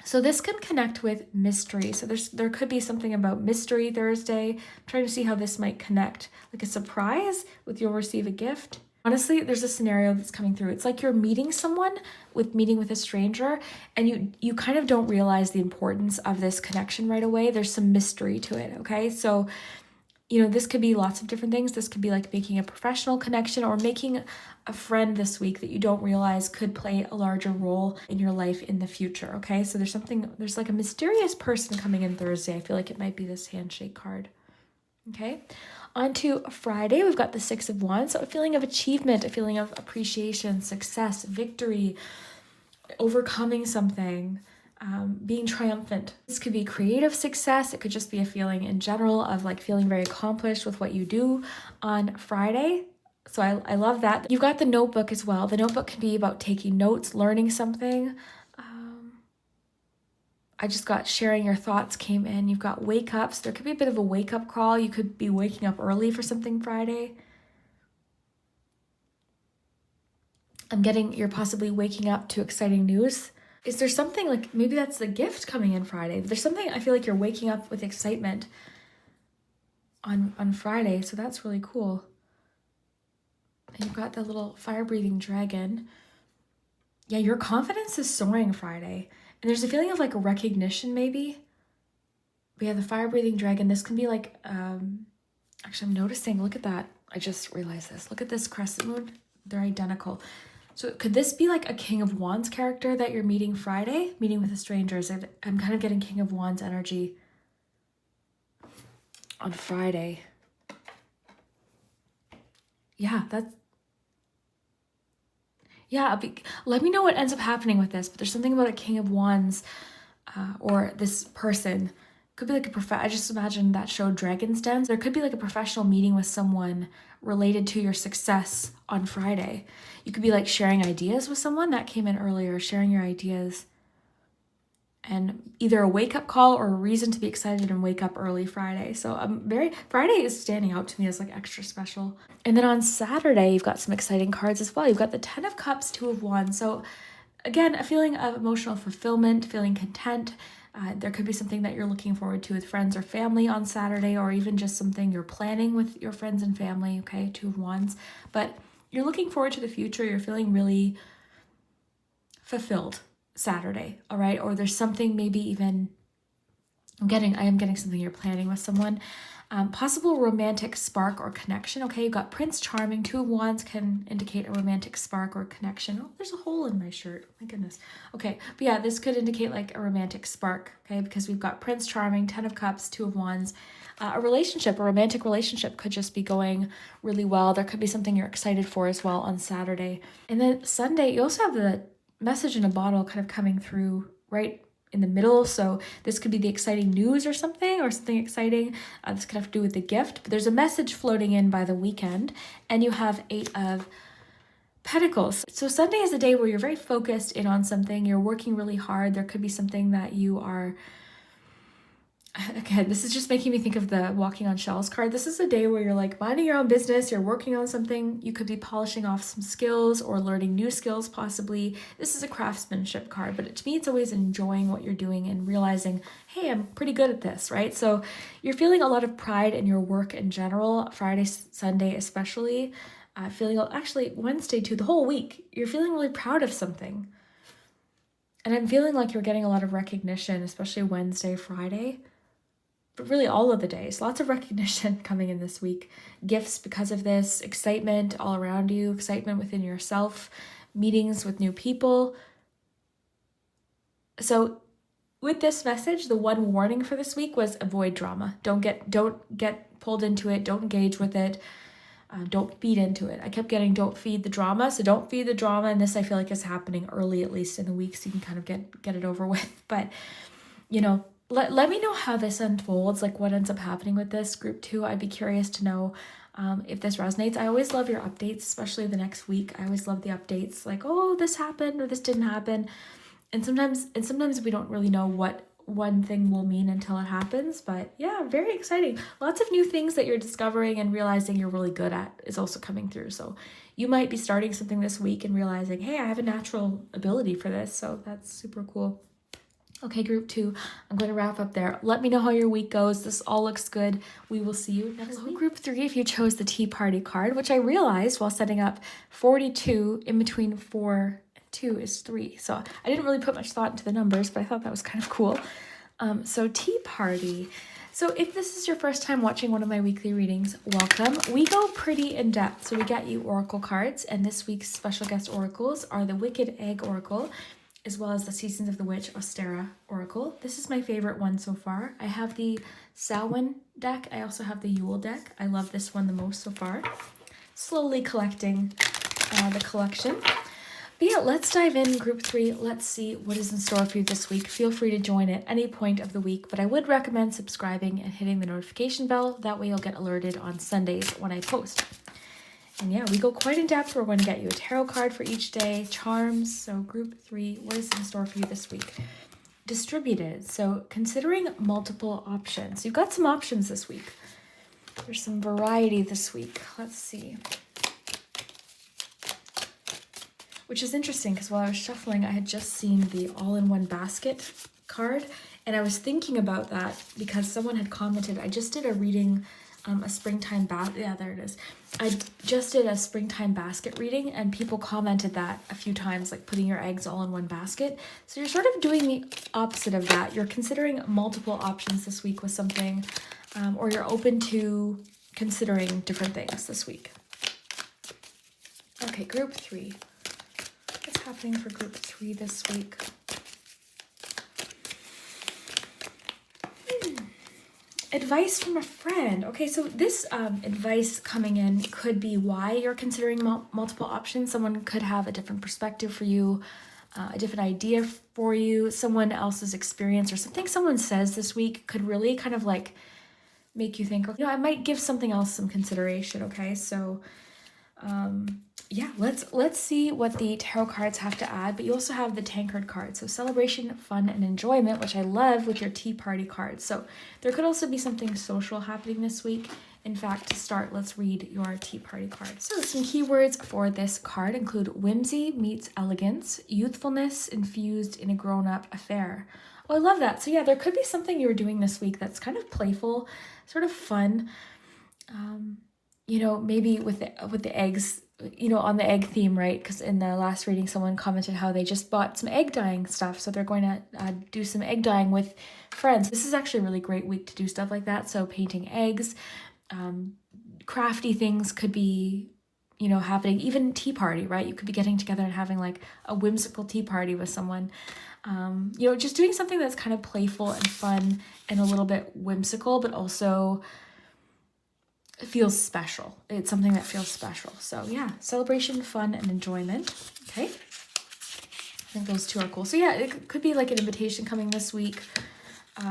So this can connect with mystery. So there could be something about mystery Thursday. I'm trying to see how this might connect. Like a surprise with you'll receive a gift. Honestly, there's a scenario that's coming through. It's like you're meeting someone meeting with a stranger, and you kind of don't realize the importance of this connection right away. There's some mystery to it, okay? So, this could be lots of different things. This could be like making a professional connection or making a friend this week that you don't realize could play a larger role in your life in the future, okay? So there's like a mysterious person coming in Thursday. I feel like it might be this handshake card, okay? On to Friday, we've got the Six of Wands. So a feeling of achievement, a feeling of appreciation, success, victory, overcoming something, being triumphant. This could be creative success. It could just be a feeling in general of like feeling very accomplished with what you do on Friday. So I love that. You've got the notebook as well. The notebook can be about taking notes, learning something. I just got sharing your thoughts came in. You've got wake ups. There could be a bit of a wake up call. You could be waking up early for something Friday. I'm getting you're possibly waking up to exciting news. Is there something like, maybe that's the gift coming in Friday. There's something, I feel like you're waking up with excitement on Friday. So that's really cool. And you've got the little fire-breathing dragon. Yeah, your confidence is soaring Friday. And there's a feeling of like a recognition maybe. But yeah, the fire-breathing dragon, this can be like, actually I'm noticing, look at that. I just realized this. Look at this crescent moon. They're identical. So could this be like a King of Wands character that you're meeting Friday? Meeting with the strangers. I'm kind of getting King of Wands energy on Friday. Yeah, let me know what ends up happening with this, but there's something about a King of Wands or this person. Could be like I just imagine that show Dragon's Den. There could be like a professional meeting with someone related to your success on Friday. You could be like sharing ideas with someone that came in earlier, sharing your ideas. And either a wake-up call or a reason to be excited and wake up early Friday. So Friday is standing out to me as like extra special. And then on Saturday, you've got some exciting cards as well. You've got the 10 of Cups, 2 of Wands. So again, a feeling of emotional fulfillment, feeling content. There could be something that you're looking forward to with friends or family on Saturday, or even just something you're planning with your friends and family, okay? 2 of Wands. But you're looking forward to the future. You're feeling really fulfilled Saturday, all right? Or there's something maybe even, I am getting something you're planning with someone. Possible romantic spark or connection. Okay, you've got Prince Charming. 2 of Wands can indicate a romantic spark or connection. Oh, there's a hole in my shirt. My goodness. Okay, but yeah, this could indicate like a romantic spark, okay? Because we've got Prince Charming, 10 of Cups, 2 of Wands. A romantic relationship could just be going really well. There could be something you're excited for as well on Saturday. And then Sunday, you also have the message in a bottle kind of coming through right in the middle. So this could be the exciting news or something exciting. This could have to do with the gift, but there's a message floating in by the weekend, and you have 8 of Pentacles. So Sunday is a day where you're very focused in on something. You're working really hard. There could be something that you are, again, this is just making me think of the walking on shells card. This is a day where you're like minding your own business, you're working on something. You could be polishing off some skills or learning new skills possibly. This is a craftsmanship card, but to me it's always enjoying what you're doing and realizing, hey, I'm pretty good at this, right? So you're feeling a lot of pride in your work in general, Friday, Sunday especially, actually Wednesday too, the whole week. You're feeling really proud of something. And I'm feeling like you're getting a lot of recognition, especially Wednesday, Friday. But really all of the days, lots of recognition coming in this week. Gifts because of this, excitement all around you, excitement within yourself, meetings with new people. So with this message, the one warning for this week was avoid drama. Don't get pulled into it. Don't engage with it. Don't feed into it. I kept getting don't feed the drama. So don't feed the drama. And this I feel like is happening early, at least in the week, so you can kind of get it over with. But, let me know how this unfolds, like what ends up happening with this group 2. I'd be curious to know if this resonates. I always love your updates, especially the next week. I always love the updates like, oh, this happened or this didn't happen. And sometimes we don't really know what one thing will mean until it happens. But yeah, very exciting. Lots of new things that you're discovering and realizing you're really good at is also coming through. So you might be starting something this week and realizing, hey, I have a natural ability for this. So that's super cool. Okay, group 2, I'm going to wrap up there. Let me know how your week goes. This all looks good. We will see you next week. Group 3, if you chose the Tea Party card, which I realized while setting up 42 in between 4 and 2 is 3. So I didn't really put much thought into the numbers, but I thought that was kind of cool. So Tea Party. So if this is your first time watching one of my weekly readings, welcome. We go pretty in depth. So we get you oracle cards, and this week's special guest oracles are the Wicked Egg Oracle, as well as the Seasons of the Witch Ostara Oracle. This is my favorite one so far. I have the Samhain deck. I also have the Yule deck. I love this one the most so far. Slowly collecting the collection. But yeah, let's dive in, group 3. Let's see what is in store for you this week. Feel free to join at any point of the week, but I would recommend subscribing and hitting the notification bell. That way you'll get alerted on Sundays when I post. And yeah, we go quite in depth. We're going to get you a tarot card for each day, charms. So group 3, what is in store for you this week? Distributed. So considering multiple options. You've got some options this week. There's some variety this week. Let's see. Which is interesting because while I was shuffling, I had just seen the all-in-one basket card. And I was thinking about that because someone had commented, I just did a reading, a springtime there it is. I just did a springtime basket reading, and people commented that a few times, like putting your eggs all in one basket. So you're sort of doing the opposite of that. You're considering multiple options this week with something, or you're open to considering different things this week. Okay, group 3. What's happening for group 3 this week? Advice from a friend. Okay, so this advice coming in could be why you're considering multiple options. Someone could have a different perspective for you, a different idea for you, someone else's experience, or something someone says this week could really kind of like make you think, okay, I might give something else some consideration. Okay, so yeah, let's see what the tarot cards have to add. But you also have the tankard card, so celebration, fun, and enjoyment, which I love with your tea party cards. So there could also be something social happening this week. In fact, to start, let's read your tea party card. So some keywords for this card include whimsy meets elegance, youthfulness infused in a grown-up affair. Oh, I love that. So yeah, there could be something you're doing this week that's kind of playful, sort of fun. You know, maybe with the eggs, you know, on the egg theme, right? Because in the last reading, someone commented how they just bought some egg dyeing stuff. So they're going to do some egg dyeing with friends. This is actually a really great week to do stuff like that. So painting eggs, crafty things could be, you know, happening. Even tea party, right? You could be getting together and having like a whimsical tea party with someone. You know, just doing something that's kind of playful and fun and a little bit whimsical, but also feels special. It's something that feels special. So yeah, celebration, fun, and enjoyment. Okay. I think those two are cool. So yeah, it could be like an invitation coming this week,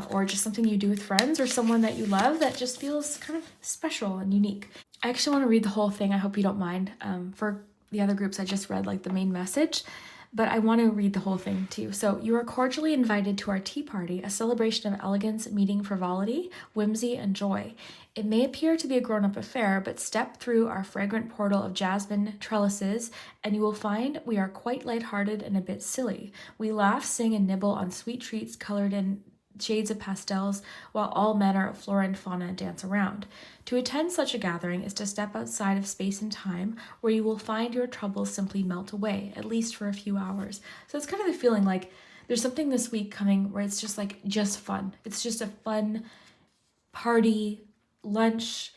or just something you do with friends or someone that you love that just feels kind of special and unique. I actually want to read the whole thing. I hope you don't mind. For the other groups, I just read like the main message, but I want to read the whole thing too. So you are cordially invited to our tea party, a celebration of elegance meeting frivolity, whimsy, and joy. It may appear to be a grown-up affair, but step through our fragrant portal of jasmine trellises, and you will find we are quite lighthearted and a bit silly. We laugh, sing, and nibble on sweet treats colored in shades of pastels, while all manner of flora and fauna dance around. To attend such a gathering is to step outside of space and time, where you will find your troubles simply melt away, at least for a few hours. So it's kind of the feeling like there's something this week coming where it's just fun. It's just a fun party, lunch,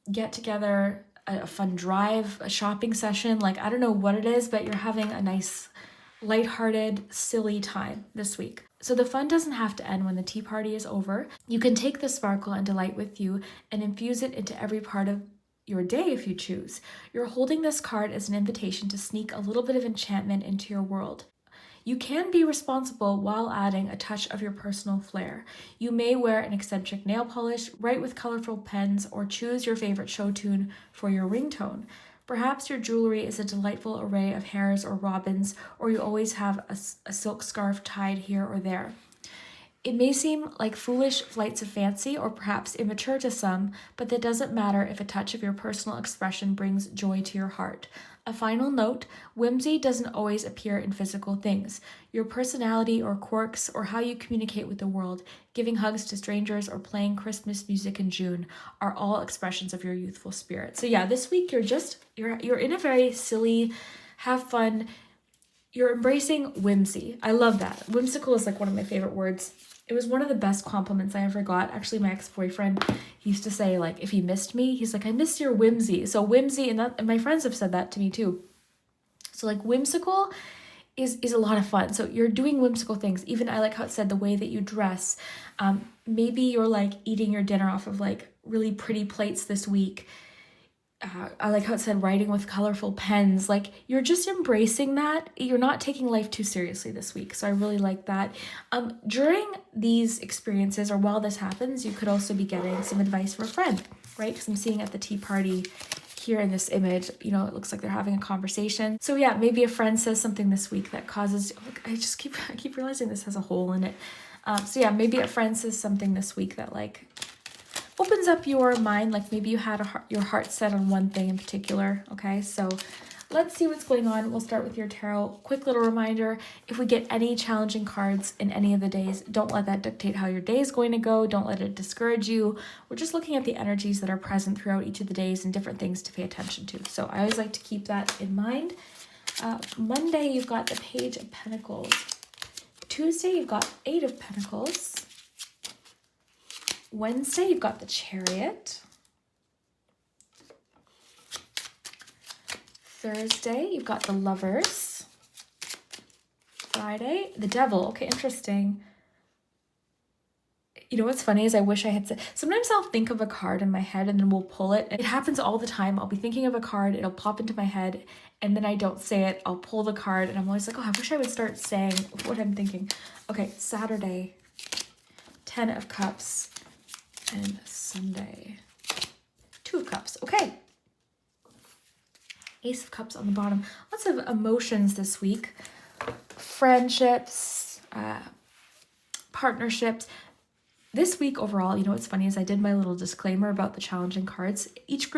get together, a fun drive, a shopping session. Like, I don't know what it is, but you're having a nice, lighthearted, silly time this week. So the fun doesn't have to end when the tea party is over. You can take the sparkle and delight with you and infuse it into every part of your day if you choose. You're holding this card as an invitation to sneak a little bit of enchantment into your world. You can be responsible while adding a touch of your personal flair. You may wear an eccentric nail polish, write with colorful pens, or choose your favorite show tune for your ringtone. Perhaps your jewelry is a delightful array of hares or robins, or you always have a silk scarf tied here or there. It may seem like foolish flights of fancy or perhaps immature to some, but that doesn't matter if a touch of your personal expression brings joy to your heart. A final note, whimsy doesn't always appear in physical things. Your personality or quirks or how you communicate with the world, giving hugs to strangers or playing Christmas music in June are all expressions of your youthful spirit. So yeah, this week you're in a very silly, have fun, you're embracing whimsy. I love that. Whimsical is like one of my favorite words. It was one of the best compliments I ever got. Actually, my ex-boyfriend, he used to say, like, if he missed me, he's like, I miss your whimsy. So whimsy, and my friends have said that to me too. So like whimsical is a lot of fun. So you're doing whimsical things. Even I like how it said the way that you dress. Maybe you're like eating your dinner off of like really pretty plates this week. I like how it said writing with colorful pens. Like you're just embracing that. You're not taking life too seriously this week. So I really like that. During these experiences or while this happens, you could also be getting some advice from a friend, right? Because I'm seeing at the tea party here in this image, you know, it looks like they're having a conversation. So yeah, maybe a friend says something this week that causes, I keep realizing this has a hole in it. So yeah, maybe a friend says something this week that like opens up your mind, like maybe you had your heart set on one thing in particular. Okay, so let's see what's going on. We'll start with your tarot. Quick little reminder, if we get any challenging cards in any of the days, don't let that dictate how your day is going to go. Don't let it discourage you. We're just looking at the energies that are present throughout each of the days and different things to pay attention to. So I always like to keep that in mind. Monday, you've got the Page of Pentacles. Tuesday, you've got 8 of Pentacles. Wednesday, you've got the Chariot. Thursday, you've got the Lovers. Friday, the Devil. Okay, interesting. You know what's funny is I wish I had said, sometimes I'll think of a card in my head and then we'll pull it. It happens all the time. I'll be thinking of a card, it'll pop into my head, and then I don't say it. I'll pull the card and I'm always like, oh, I wish I would start saying what I'm thinking. Okay, Saturday, 10 of Cups. And Sunday, 2 of Cups. Okay. Ace of Cups on the bottom. Lots of emotions this week. Friendships, partnerships. This week overall, you know what's funny is I did my little disclaimer about the challenging cards. Each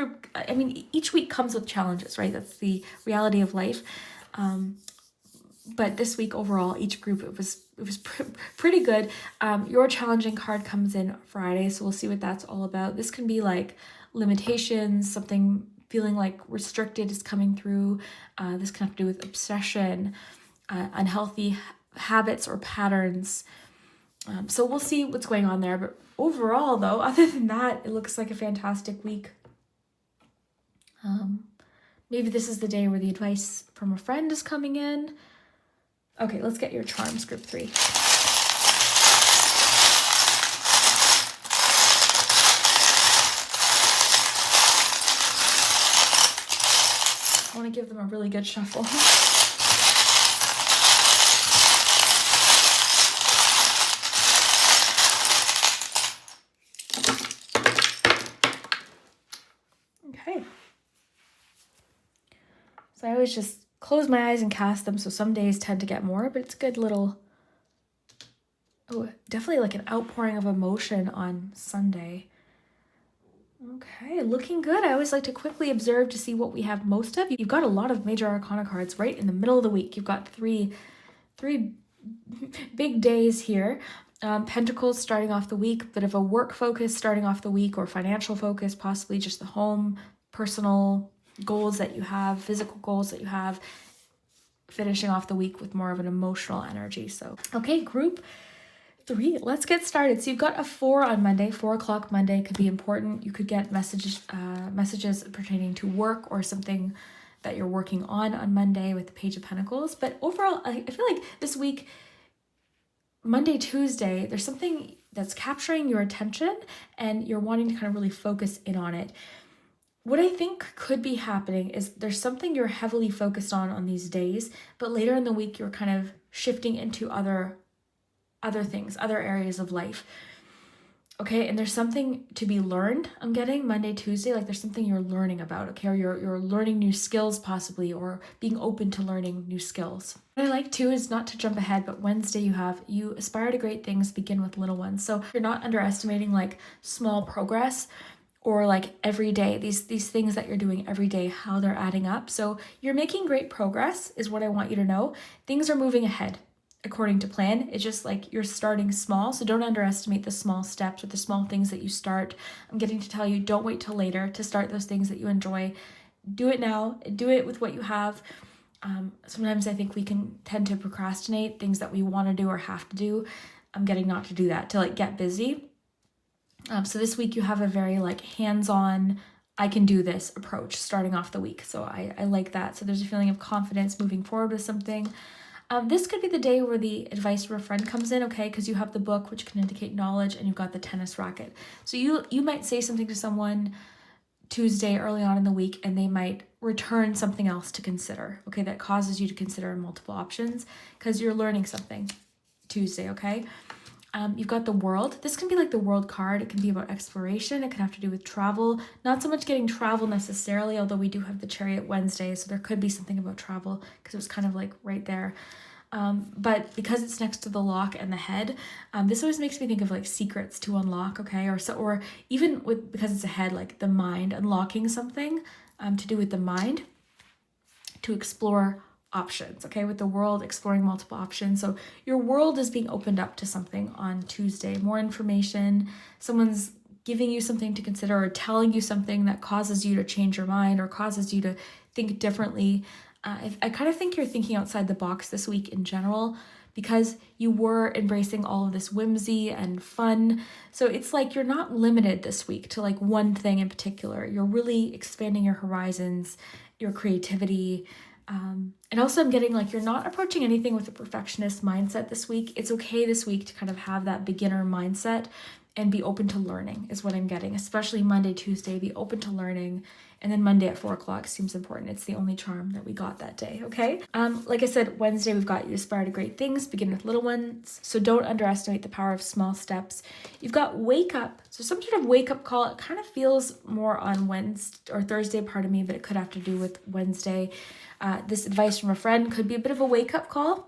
week comes with challenges, right? That's the reality of life. But this week overall, each group, it was pretty good. Your challenging card comes in Friday, so we'll see what that's all about. This can be like limitations, something feeling like restricted is coming through. This can have to do with obsession, unhealthy habits or patterns. So we'll see what's going on there. But overall, though, other than that, it looks like a fantastic week. Maybe this is the day where the advice from a friend is coming in. Okay, let's get your charms, group 3. I want to give them a really good shuffle. Okay. So I always just close my eyes and cast them, so some days tend to get more, but it's a good little, definitely like an outpouring of emotion on Sunday. Okay, looking good. I always like to quickly observe to see what we have most of. You've got a lot of major arcana cards right in the middle of the week. You've got three big days here. Pentacles starting off the week, bit of a work focus starting off the week, or financial focus, possibly just the home, personal goals that you have, physical goals that you have, finishing off the week with more of an emotional energy. So, okay, group 3, let's get started. So you've got a 4 on Monday. 4 o'clock Monday could be important. You could get messages pertaining to work or something that you're working on Monday with the Page of Pentacles. But overall, I feel like this week, Monday, Tuesday, there's something that's capturing your attention and you're wanting to kind of really focus in on it. What I think could be happening is there's something you're heavily focused on these days, but later in the week, you're kind of shifting into other things, other areas of life. okay? And there's something to be learned. I'm getting Monday, Tuesday, like there's something you're learning about, okay? Or you're learning new skills possibly, or being open to learning new skills. What I like too is not to jump ahead, but Wednesday you aspire to great things, begin with little ones. So you're not underestimating like small progress or like every day, these things that you're doing every day, how they're adding up. So you're making great progress is what I want you to know. Things are moving ahead according to plan. It's just like you're starting small. So don't underestimate the small steps or the small things that you start. I'm getting to tell you, don't wait till later to start those things that you enjoy. Do it now, do it with what you have. Sometimes I think we can tend to procrastinate things that we want to do or have to do. I'm getting not to do that, to like get busy. So this week you have a very like hands-on, I can do this approach starting off the week. So I like that. So there's a feeling of confidence moving forward with something. This could be the day where the advice from a friend comes in, okay? Because you have the book, which can indicate knowledge, and you've got the tennis racket. So you might say something to someone Tuesday early on in the week, and they might return something else to consider, okay? That causes you to consider multiple options because you're learning something Tuesday, okay? You've got the world. This can be like the world card. It can be about exploration. It can have to do with travel. Not so much getting travel necessarily, although we do have the chariot Wednesday, so there could be something about travel because it was kind of like right there. But because it's next to the lock and the head, this always makes me think of like secrets to unlock, okay? Or even with, because it's a head, like the mind, unlocking something to do with the mind to explore options, okay? With the world, exploring multiple options. So your world is being opened up to something on Tuesday. More information, someone's giving you something to consider or telling you something that causes you to change your mind or causes you to think differently. I kind of think you're thinking outside the box this week in general because you were embracing all of this whimsy and fun. So it's like you're not limited this week to like one thing in particular. You're really expanding your horizons, your creativity. And also I'm getting like you're not approaching anything with a perfectionist mindset this week. It's okay this week to kind of have that beginner mindset and be open to learning is what I'm getting, especially Monday, Tuesday, be open to learning. And then Monday at 4:00 seems important. It's the only charm that we got that day, okay? Like I said, Wednesday, we've got you aspire to great things, begin with little ones. So don't underestimate the power of small steps. You've got wake up. So some sort of wake up call. It kind of feels more on Wednesday or Thursday, pardon me, but it could have to do with Wednesday. This advice from a friend could be a bit of a wake up call.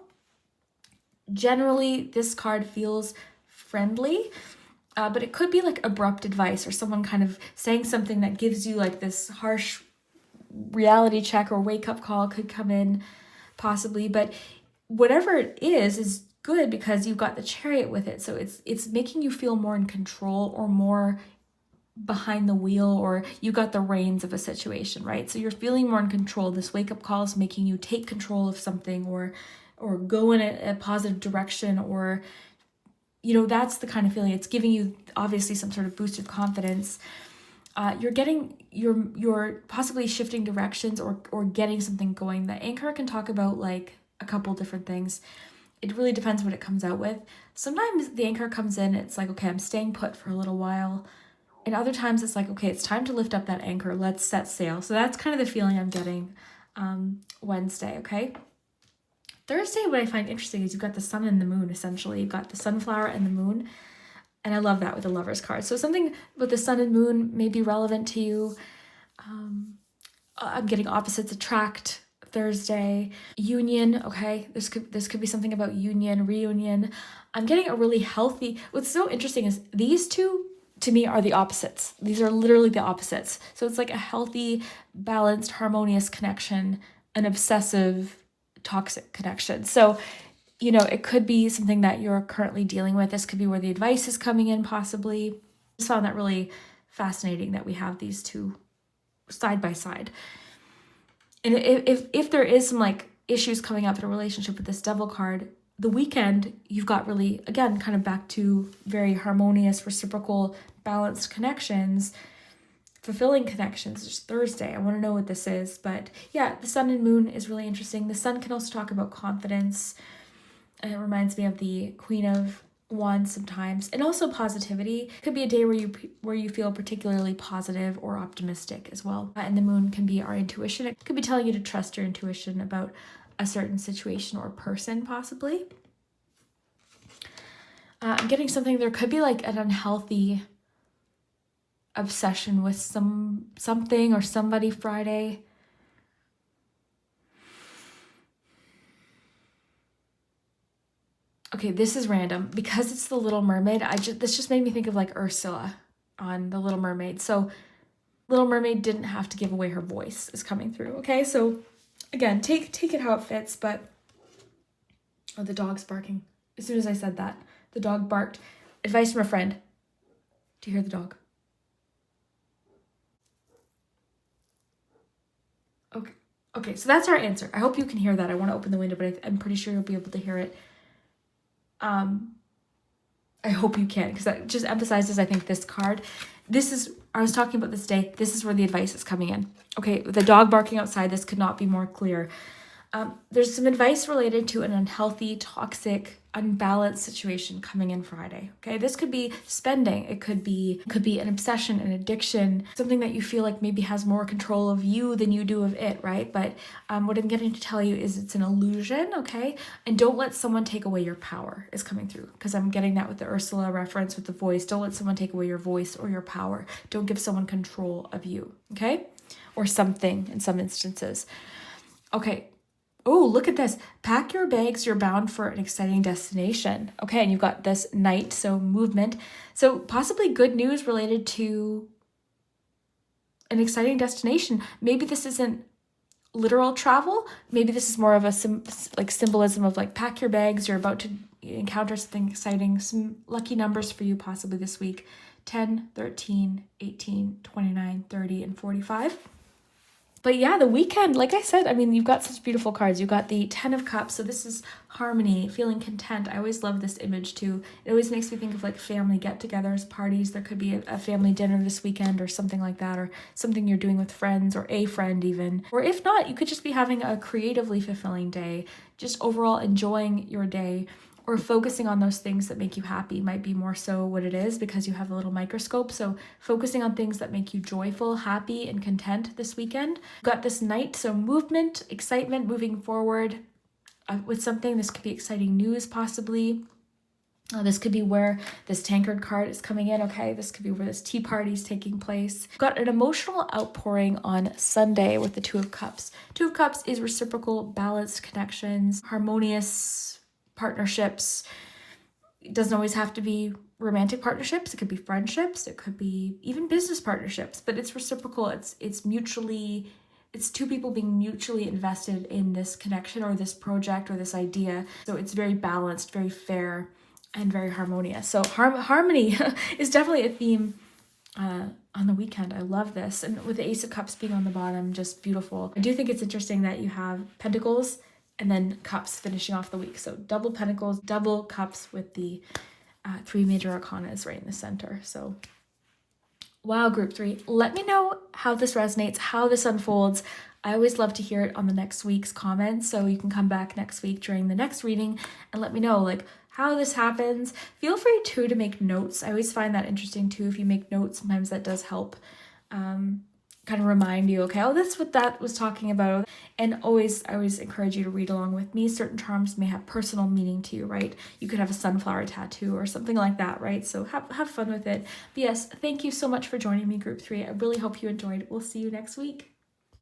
Generally, this card feels friendly. But it could be like abrupt advice or someone kind of saying something that gives you like this harsh reality check or wake up call could come in possibly. But whatever it is good because you've got the chariot with it. So it's making you feel more in control or more behind the wheel, or you got the reins of a situation, right? So you're feeling more in control. This wake up call is making you take control of something or go in a positive direction, or you know, that's the kind of feeling. It's giving you obviously some sort of boosted confidence. You're possibly shifting directions or getting something going. The anchor can talk about like a couple different things. It really depends what it comes out with. Sometimes the anchor comes in, it's like, okay, I'm staying put for a little while. And other times it's like, okay, it's time to lift up that anchor. Let's set sail. So that's kind of the feeling I'm getting Wednesday, okay? Thursday, what I find interesting is you've got the sun and the moon, essentially. You've got the sunflower and the moon. And I love that with the Lover's card. So something with the sun and moon may be relevant to you. I'm getting opposites attract Thursday. Union, okay? This could be something about union, reunion. I'm getting a really healthy... What's so interesting is these two, to me, are the opposites. These are literally the opposites. So it's like a healthy, balanced, harmonious connection, an obsessive, toxic connection. So, you know, it could be something that you're currently dealing with. This could be where the advice is coming in, possibly. I just found that really fascinating that we have these two side by side. And if there is some like issues coming up in a relationship with this Devil card, the weekend, you've got really, again, kind of back to very harmonious, reciprocal, balanced connections, fulfilling connections. It's Thursday. I want to know what this is. But yeah, the sun and moon is really interesting. The sun can also talk about confidence. And it reminds me of the Queen of Wands sometimes. And also positivity. It could be a day where you feel particularly positive or optimistic as well. And the moon can be our intuition. It could be telling you to trust your intuition about a certain situation or person, possibly. I'm getting something, there could be like an unhealthy obsession with something or somebody Friday. Okay, this is random. Because it's the Little Mermaid, this just made me think of like Ursula on the Little Mermaid. So Little Mermaid didn't have to give away her voice is coming through. Okay, so again, take it how it fits, but oh, the dog's barking. As soon as I said that, the dog barked. Advice from a friend. Do you hear the dog? Okay, so that's our answer. I hope you can hear that. I want to open the window, but I'm pretty sure you'll be able to hear it. I hope you can, because that just emphasizes, I think, this card. I was talking about this day. This is where the advice is coming in. Okay, the dog barking outside, this could not be more clear. There's some advice related to an unhealthy, toxic, unbalanced situation coming in Friday. Okay, this could be spending. It could be an obsession, an addiction, something that you feel like maybe has more control of you than you do of it, right? But what I'm getting to tell you is it's an illusion, okay? And don't let someone take away your power is coming through, because I'm getting that with the Ursula reference with the voice. Don't let someone take away your voice or your power. Don't give someone control of you, okay? Or something in some instances. Okay. Oh, look at this. Pack your bags. You're bound for an exciting destination. Okay, and you've got this knight, so movement. So possibly good news related to an exciting destination. Maybe this isn't literal travel. Maybe this is more of a symbolism of like pack your bags. You're about to encounter something exciting. Some lucky numbers for you possibly this week. 10, 13, 18, 29, 30, and 45. But yeah, the weekend, like I said, I mean, you've got such beautiful cards. You've got the 10 of Cups. So this is harmony, feeling content. I always love this image too. It always makes me think of like family get-togethers, parties. There could be a family dinner this weekend or something like that, or something you're doing with friends or a friend even. Or if not, you could just be having a creatively fulfilling day, just overall enjoying your day, or focusing on those things that make you happy might be more so what it is, because you have a little microscope. So focusing on things that make you joyful, happy, and content this weekend. Got this knight, so movement, excitement, moving forward with something. This could be exciting news possibly. This could be where this tankard card is coming in, okay? This could be where this tea party is taking place. Got an emotional outpouring on Sunday with the Two of Cups. Two of Cups is reciprocal, balanced connections, harmonious partnerships. It doesn't always have to be romantic partnerships. It could be friendships. It could be even business partnerships, but it's reciprocal. It's two people being mutually invested in this connection or this project or this idea. So it's very balanced, very fair, and very harmonious. So harmony is definitely a theme on the weekend. I love this. And with the Ace of Cups being on the bottom, just beautiful. I do think it's interesting that you have Pentacles and then Cups finishing off the week. So double Pentacles, double Cups with the 3 major arcanas right in the center. So wow, group 3. Let me know how this resonates, how this unfolds. I always love to hear it on the next week's comments. So you can come back next week during the next reading and let me know like how this happens. Feel free too to make notes. I always find that interesting too. If you make notes, sometimes that does help kind of remind you, okay, oh, that's what that was talking about. And I always encourage you to read along with me. Certain charms may have personal meaning to you, right? You could have a sunflower tattoo or something like that, right? So have fun with it. But yes, thank you so much for joining me, group 3. I really hope you enjoyed. We'll see you next week.